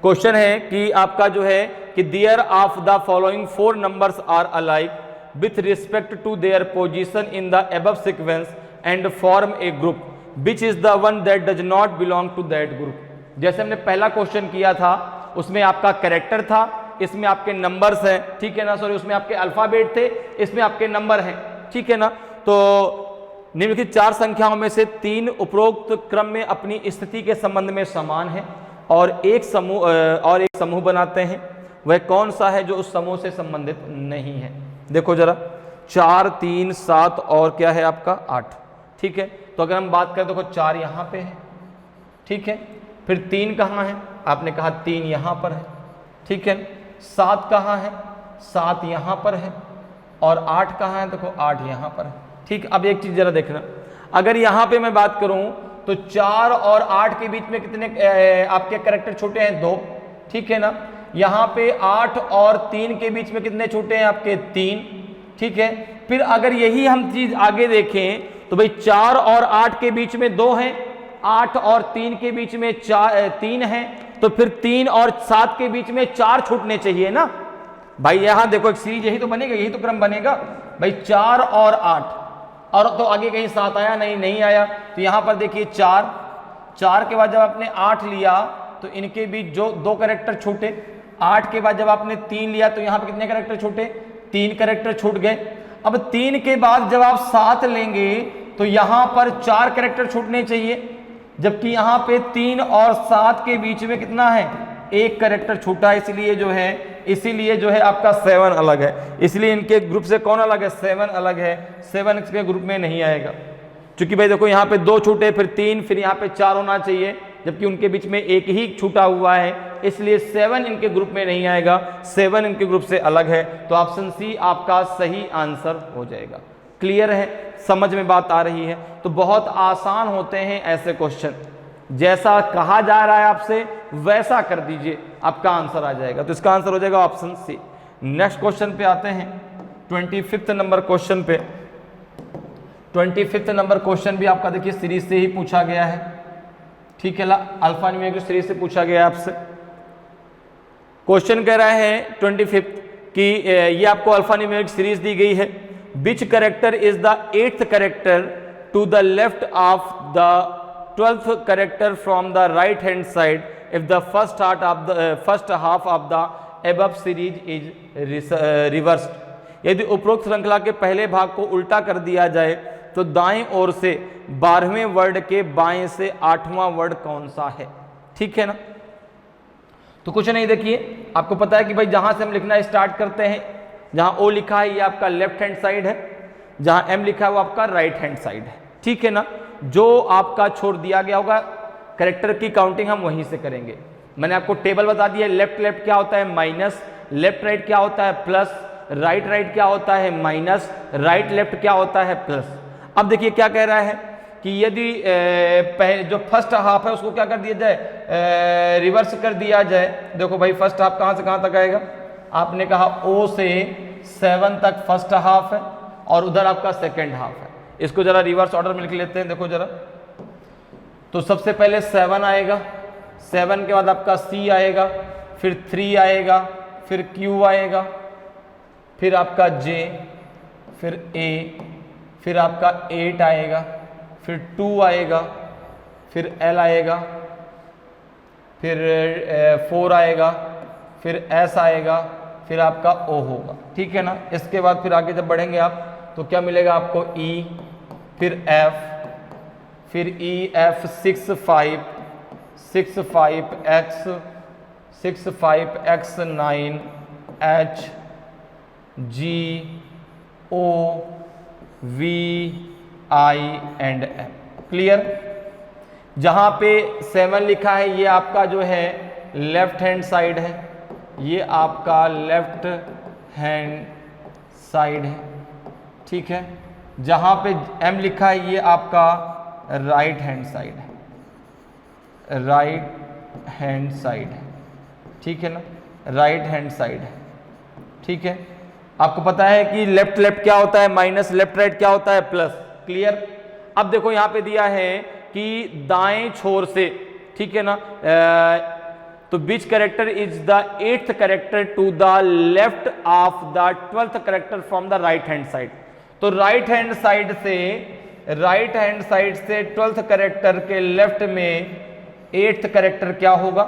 क्वेश्चन है कि आपका जो है कि there of the following 4 numbers are alike with respect to their position in the above sequence and form a group, which is the one that does not belong to that group। जैसे हमने पहला question किया था उसमें आपका character था, इसमें आपके नंबर्स हैं, ठीक है ना, सॉरी उसमें आपके अल्फाबेट थे, इसमें आपके नंबर हैं, ठीक है ना। तो निम्नलिखित 4 संख्याओं में से 3 उपरोक्त क्रम में अपनी स्थिति के संबंध में समान है और एक समूह बनाते हैं। वह कौन सा है जो उस समूह से संबंधित नहीं है? देखो जरा, 4, 3, 7 और क्या है आपका 8, ठीक है। तो अगर हम बात करें, देखो 4 यहाँ पे है, ठीक है, फिर 3 कहाँ है? आपने कहा 3 यहाँ पर है, ठीक है। 7 कहाँ है? 7 यहाँ पर है। और 8 कहाँ है? देखो 8 यहाँ पर है, ठीक। अब एक चीज़ जरा देखना, अगर यहाँ पे मैं बात करूँ तो 4 और 8 के बीच में कितने आपके कैरेक्टर छोटे हैं? 2, ठीक है ना। यहाँ पे 8 और 3 के बीच में कितने छोटे हैं आपके? 3, ठीक है। फिर अगर यही हम चीज आगे देखें तो भाई 4 और 8 के बीच में 2 हैं, 8 और 3 के बीच में 3 है, तो फिर 3 और 7 के बीच में 4 छूटने चाहिए ना भाई। यहां देखो एक सीरीज यही तो बनेगा, यही तो क्रम बनेगा भाई। 4 और 8 और तो आगे कहीं 7 आया? नहीं आया। तो यहां पर देखिए 4 के बाद जब आपने 8 लिया तो इनके बीच जो 2 कैरेक्टर छूटे। 8 के बाद जब आपने 3 लिया तो यहाँ पे कितने कैरेक्टर छूटे? 3 कैरेक्टर छूट गए। अब 3 के बाद जब आप 7 लेंगे तो यहाँ पर 4 कैरेक्टर छूटने चाहिए, जबकि यहाँ पे 3 और 7 के बीच में कितना है? 1 कैरेक्टर छूटा। इसीलिए जो है आपका 7 अलग है। इसलिए इनके ग्रुप से कौन अलग है? 7 अलग है। 7 इसके ग्रुप में नहीं आएगा, क्योंकि भाई देखो यहाँ पे 2 छूटे, फिर 3, फिर यहाँ पे 4 होना चाहिए, जबकि उनके बीच में 1 ही छूटा हुआ है, इसलिए 7 इनके ग्रुप में नहीं आएगा। 7 इनके ग्रुप से अलग है। तो ऑप्शन सी आपका सही आंसर हो जाएगा। क्लियर है? समझ में बात आ रही है? तो बहुत आसान होते हैं ऐसे क्वेश्चन, जैसा कहा जा रहा है आपसे वैसा कर दीजिए, आपका आंसर आ जाएगा। तो इसका आंसर हो जाएगा ऑप्शन सी। नेक्स्ट क्वेश्चन पे आते हैं, 25 नंबर क्वेश्चन पे। 25 नंबर क्वेश्चन भी आपका देखिए सीरीज से ही पूछा गया है, ठीक है। अल्फा न्यूमेरिक सीरीज से पूछा गया है आपसे। क्वेश्चन कह रहा है 25 कि ये आपको अल्फा न्यूमेरिक सीरीज दी गई है। Which character is the 8th character to the left of the 12th character from the right hand side if the first half of the above series is reversed. यदि उपरोक्त श्रृंखला के पहले भाग को उल्टा कर दिया जाए तो दाएं ओर से 12वें वर्ड के बाएं से 8वां वर्ड कौन सा है? ठीक है ना। तो कुछ नहीं, देखिए आपको पता है कि भाई जहां से हम लिखना स्टार्ट करते हैं, जहां ओ लिखा है ये आपका लेफ्ट हैंड साइड है, जहां एम लिखा है वो आपका राइट हैंड साइड है, ठीक है ना। जो आपका छोड़ दिया गया होगा कैरेक्टर की काउंटिंग हम वहीं से करेंगे। मैंने आपको टेबल बता दिया, लेफ्ट लेफ्ट क्या होता है माइनस, लेफ्ट राइट क्या होता है प्लस, राइट राइट क्या होता है माइनस, राइट लेफ्ट क्या होता है प्लस। अब देखिए क्या कह रहा है कि यदि जो फर्स्ट हाफ है उसको क्या कर दिया जाए, रिवर्स कर दिया जाए। देखो भाई फर्स्ट हाफ कहाँ से कहाँ तक आएगा? आपने कहा ओ से 7 तक फर्स्ट हाफ है और उधर आपका सेकेंड हाफ है। इसको जरा रिवर्स ऑर्डर में लिख लेते हैं। देखो जरा, तो सबसे पहले 7 आएगा, 7 के बाद आपका C आएगा, फिर 3 आएगा, फिर Q आएगा, फिर आपका J, फिर A, फिर आपका 8 आएगा, फिर 2 आएगा, फिर L आएगा, फिर 4 आएगा, फिर S आएगा, फिर आपका O होगा, ठीक है ना। इसके बाद फिर आगे जब बढ़ेंगे आप तो क्या मिलेगा आपको E, फिर F, फिर E F 6 5 6 5 X 6 5 X 9 H G O V I and M। Clear? जहां पे 7 लिखा है ये आपका जो है लेफ्ट हैंड साइड है, ये आपका लेफ्ट हैंड साइड है, ठीक है। जहां पे m लिखा है ये आपका राइट हैंड साइड है, राइट हैंड साइड है, ठीक है ना, राइट हैंड साइड है, ठीक है। आपको पता है कि लेफ्ट लेफ्ट क्या होता है माइनस, लेफ्ट राइट क्या होता है प्लस, क्लियर। अब देखो यहां पे दिया है कि दाएं छोर से, ठीक है ना, तो which character is the 8th character to the left of the 12th character from the right hand side. तो राइट हैंड साइड से 12th कैरेक्टर के लेफ्ट में 8th कैरेक्टर क्या होगा।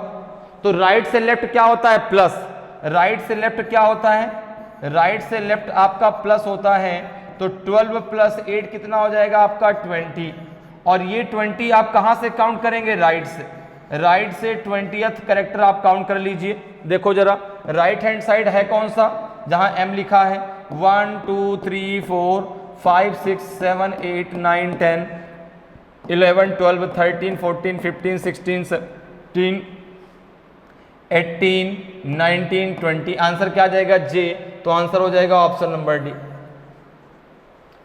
तो राइट से लेफ्ट क्या होता है प्लस, राइट से लेफ्ट क्या होता है, राइट से लेफ्ट आपका प्लस होता है। तो 12 प्लस 8 कितना हो जाएगा आपका 20, और ये 20 आप कहां से काउंट करेंगे, राइट से, राइट से 20th कैरेक्टर आप काउंट कर लीजिए। देखो जरा राइट हैंड साइड है कौन सा, जहां m लिखा है 1 2 3 4 5 6 7 8 9 10 11 12 13 14 15 16 17 18 19 20। आंसर क्या आ जाएगा जे, तो आंसर हो जाएगा ऑप्शन नंबर डी।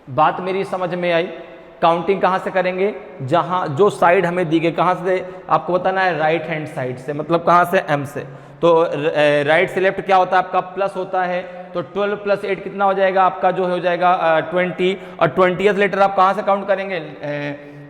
बात मेरी समझ में आई। काउंटिंग कहां से करेंगे, जहां जो साइड हमें दी गई, कहां से आपको बताना है, राइट हैंड साइड से, मतलब कहां से, m से। तो राइट से लेफ्ट क्या होता है आपका प्लस होता है। तो 12 प्लस 8 कितना हो जाएगा आपका, जो हो जाएगा 20, और 20th लेटर आप कहां से काउंट करेंगे,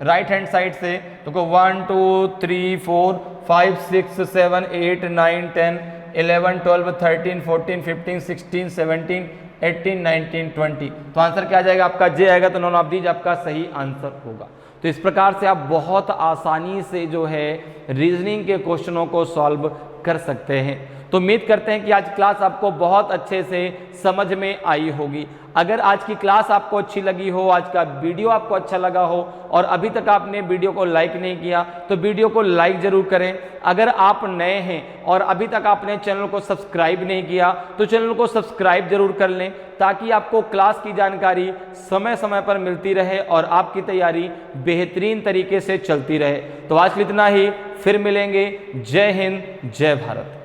राइट हैंड साइड से। तो 1 2 3 4 5 6 7 8 9 10 11 12 13 14 15 16 17 18 19 20। तो आंसर क्या आ जाएगा आपका, जे आएगा। तो नॉन ऑफ दीज आपका सही आंसर होगा। तो इस प्रकार से आप बहुत आसानी से जो है रीजनिंग के क्वेश्चनों को सॉल्व कर सकते हैं। तो उम्मीद करते हैं कि आज क्लास आपको बहुत अच्छे से समझ में आई होगी। अगर आज की क्लास आपको अच्छी लगी हो, आज का वीडियो आपको अच्छा लगा हो, और अभी तक आपने वीडियो को लाइक नहीं किया तो वीडियो को लाइक जरूर करें। अगर आप नए हैं और अभी तक आपने चैनल को सब्सक्राइब नहीं किया तो चैनल को सब्सक्राइब जरूर कर लें, ताकि आपको क्लास की जानकारी समय समय पर मिलती रहे और आपकी तैयारी बेहतरीन तरीके से चलती रहे। तो आज के लिए इतना ही, फिर मिलेंगे। जय हिंद, जय भारत।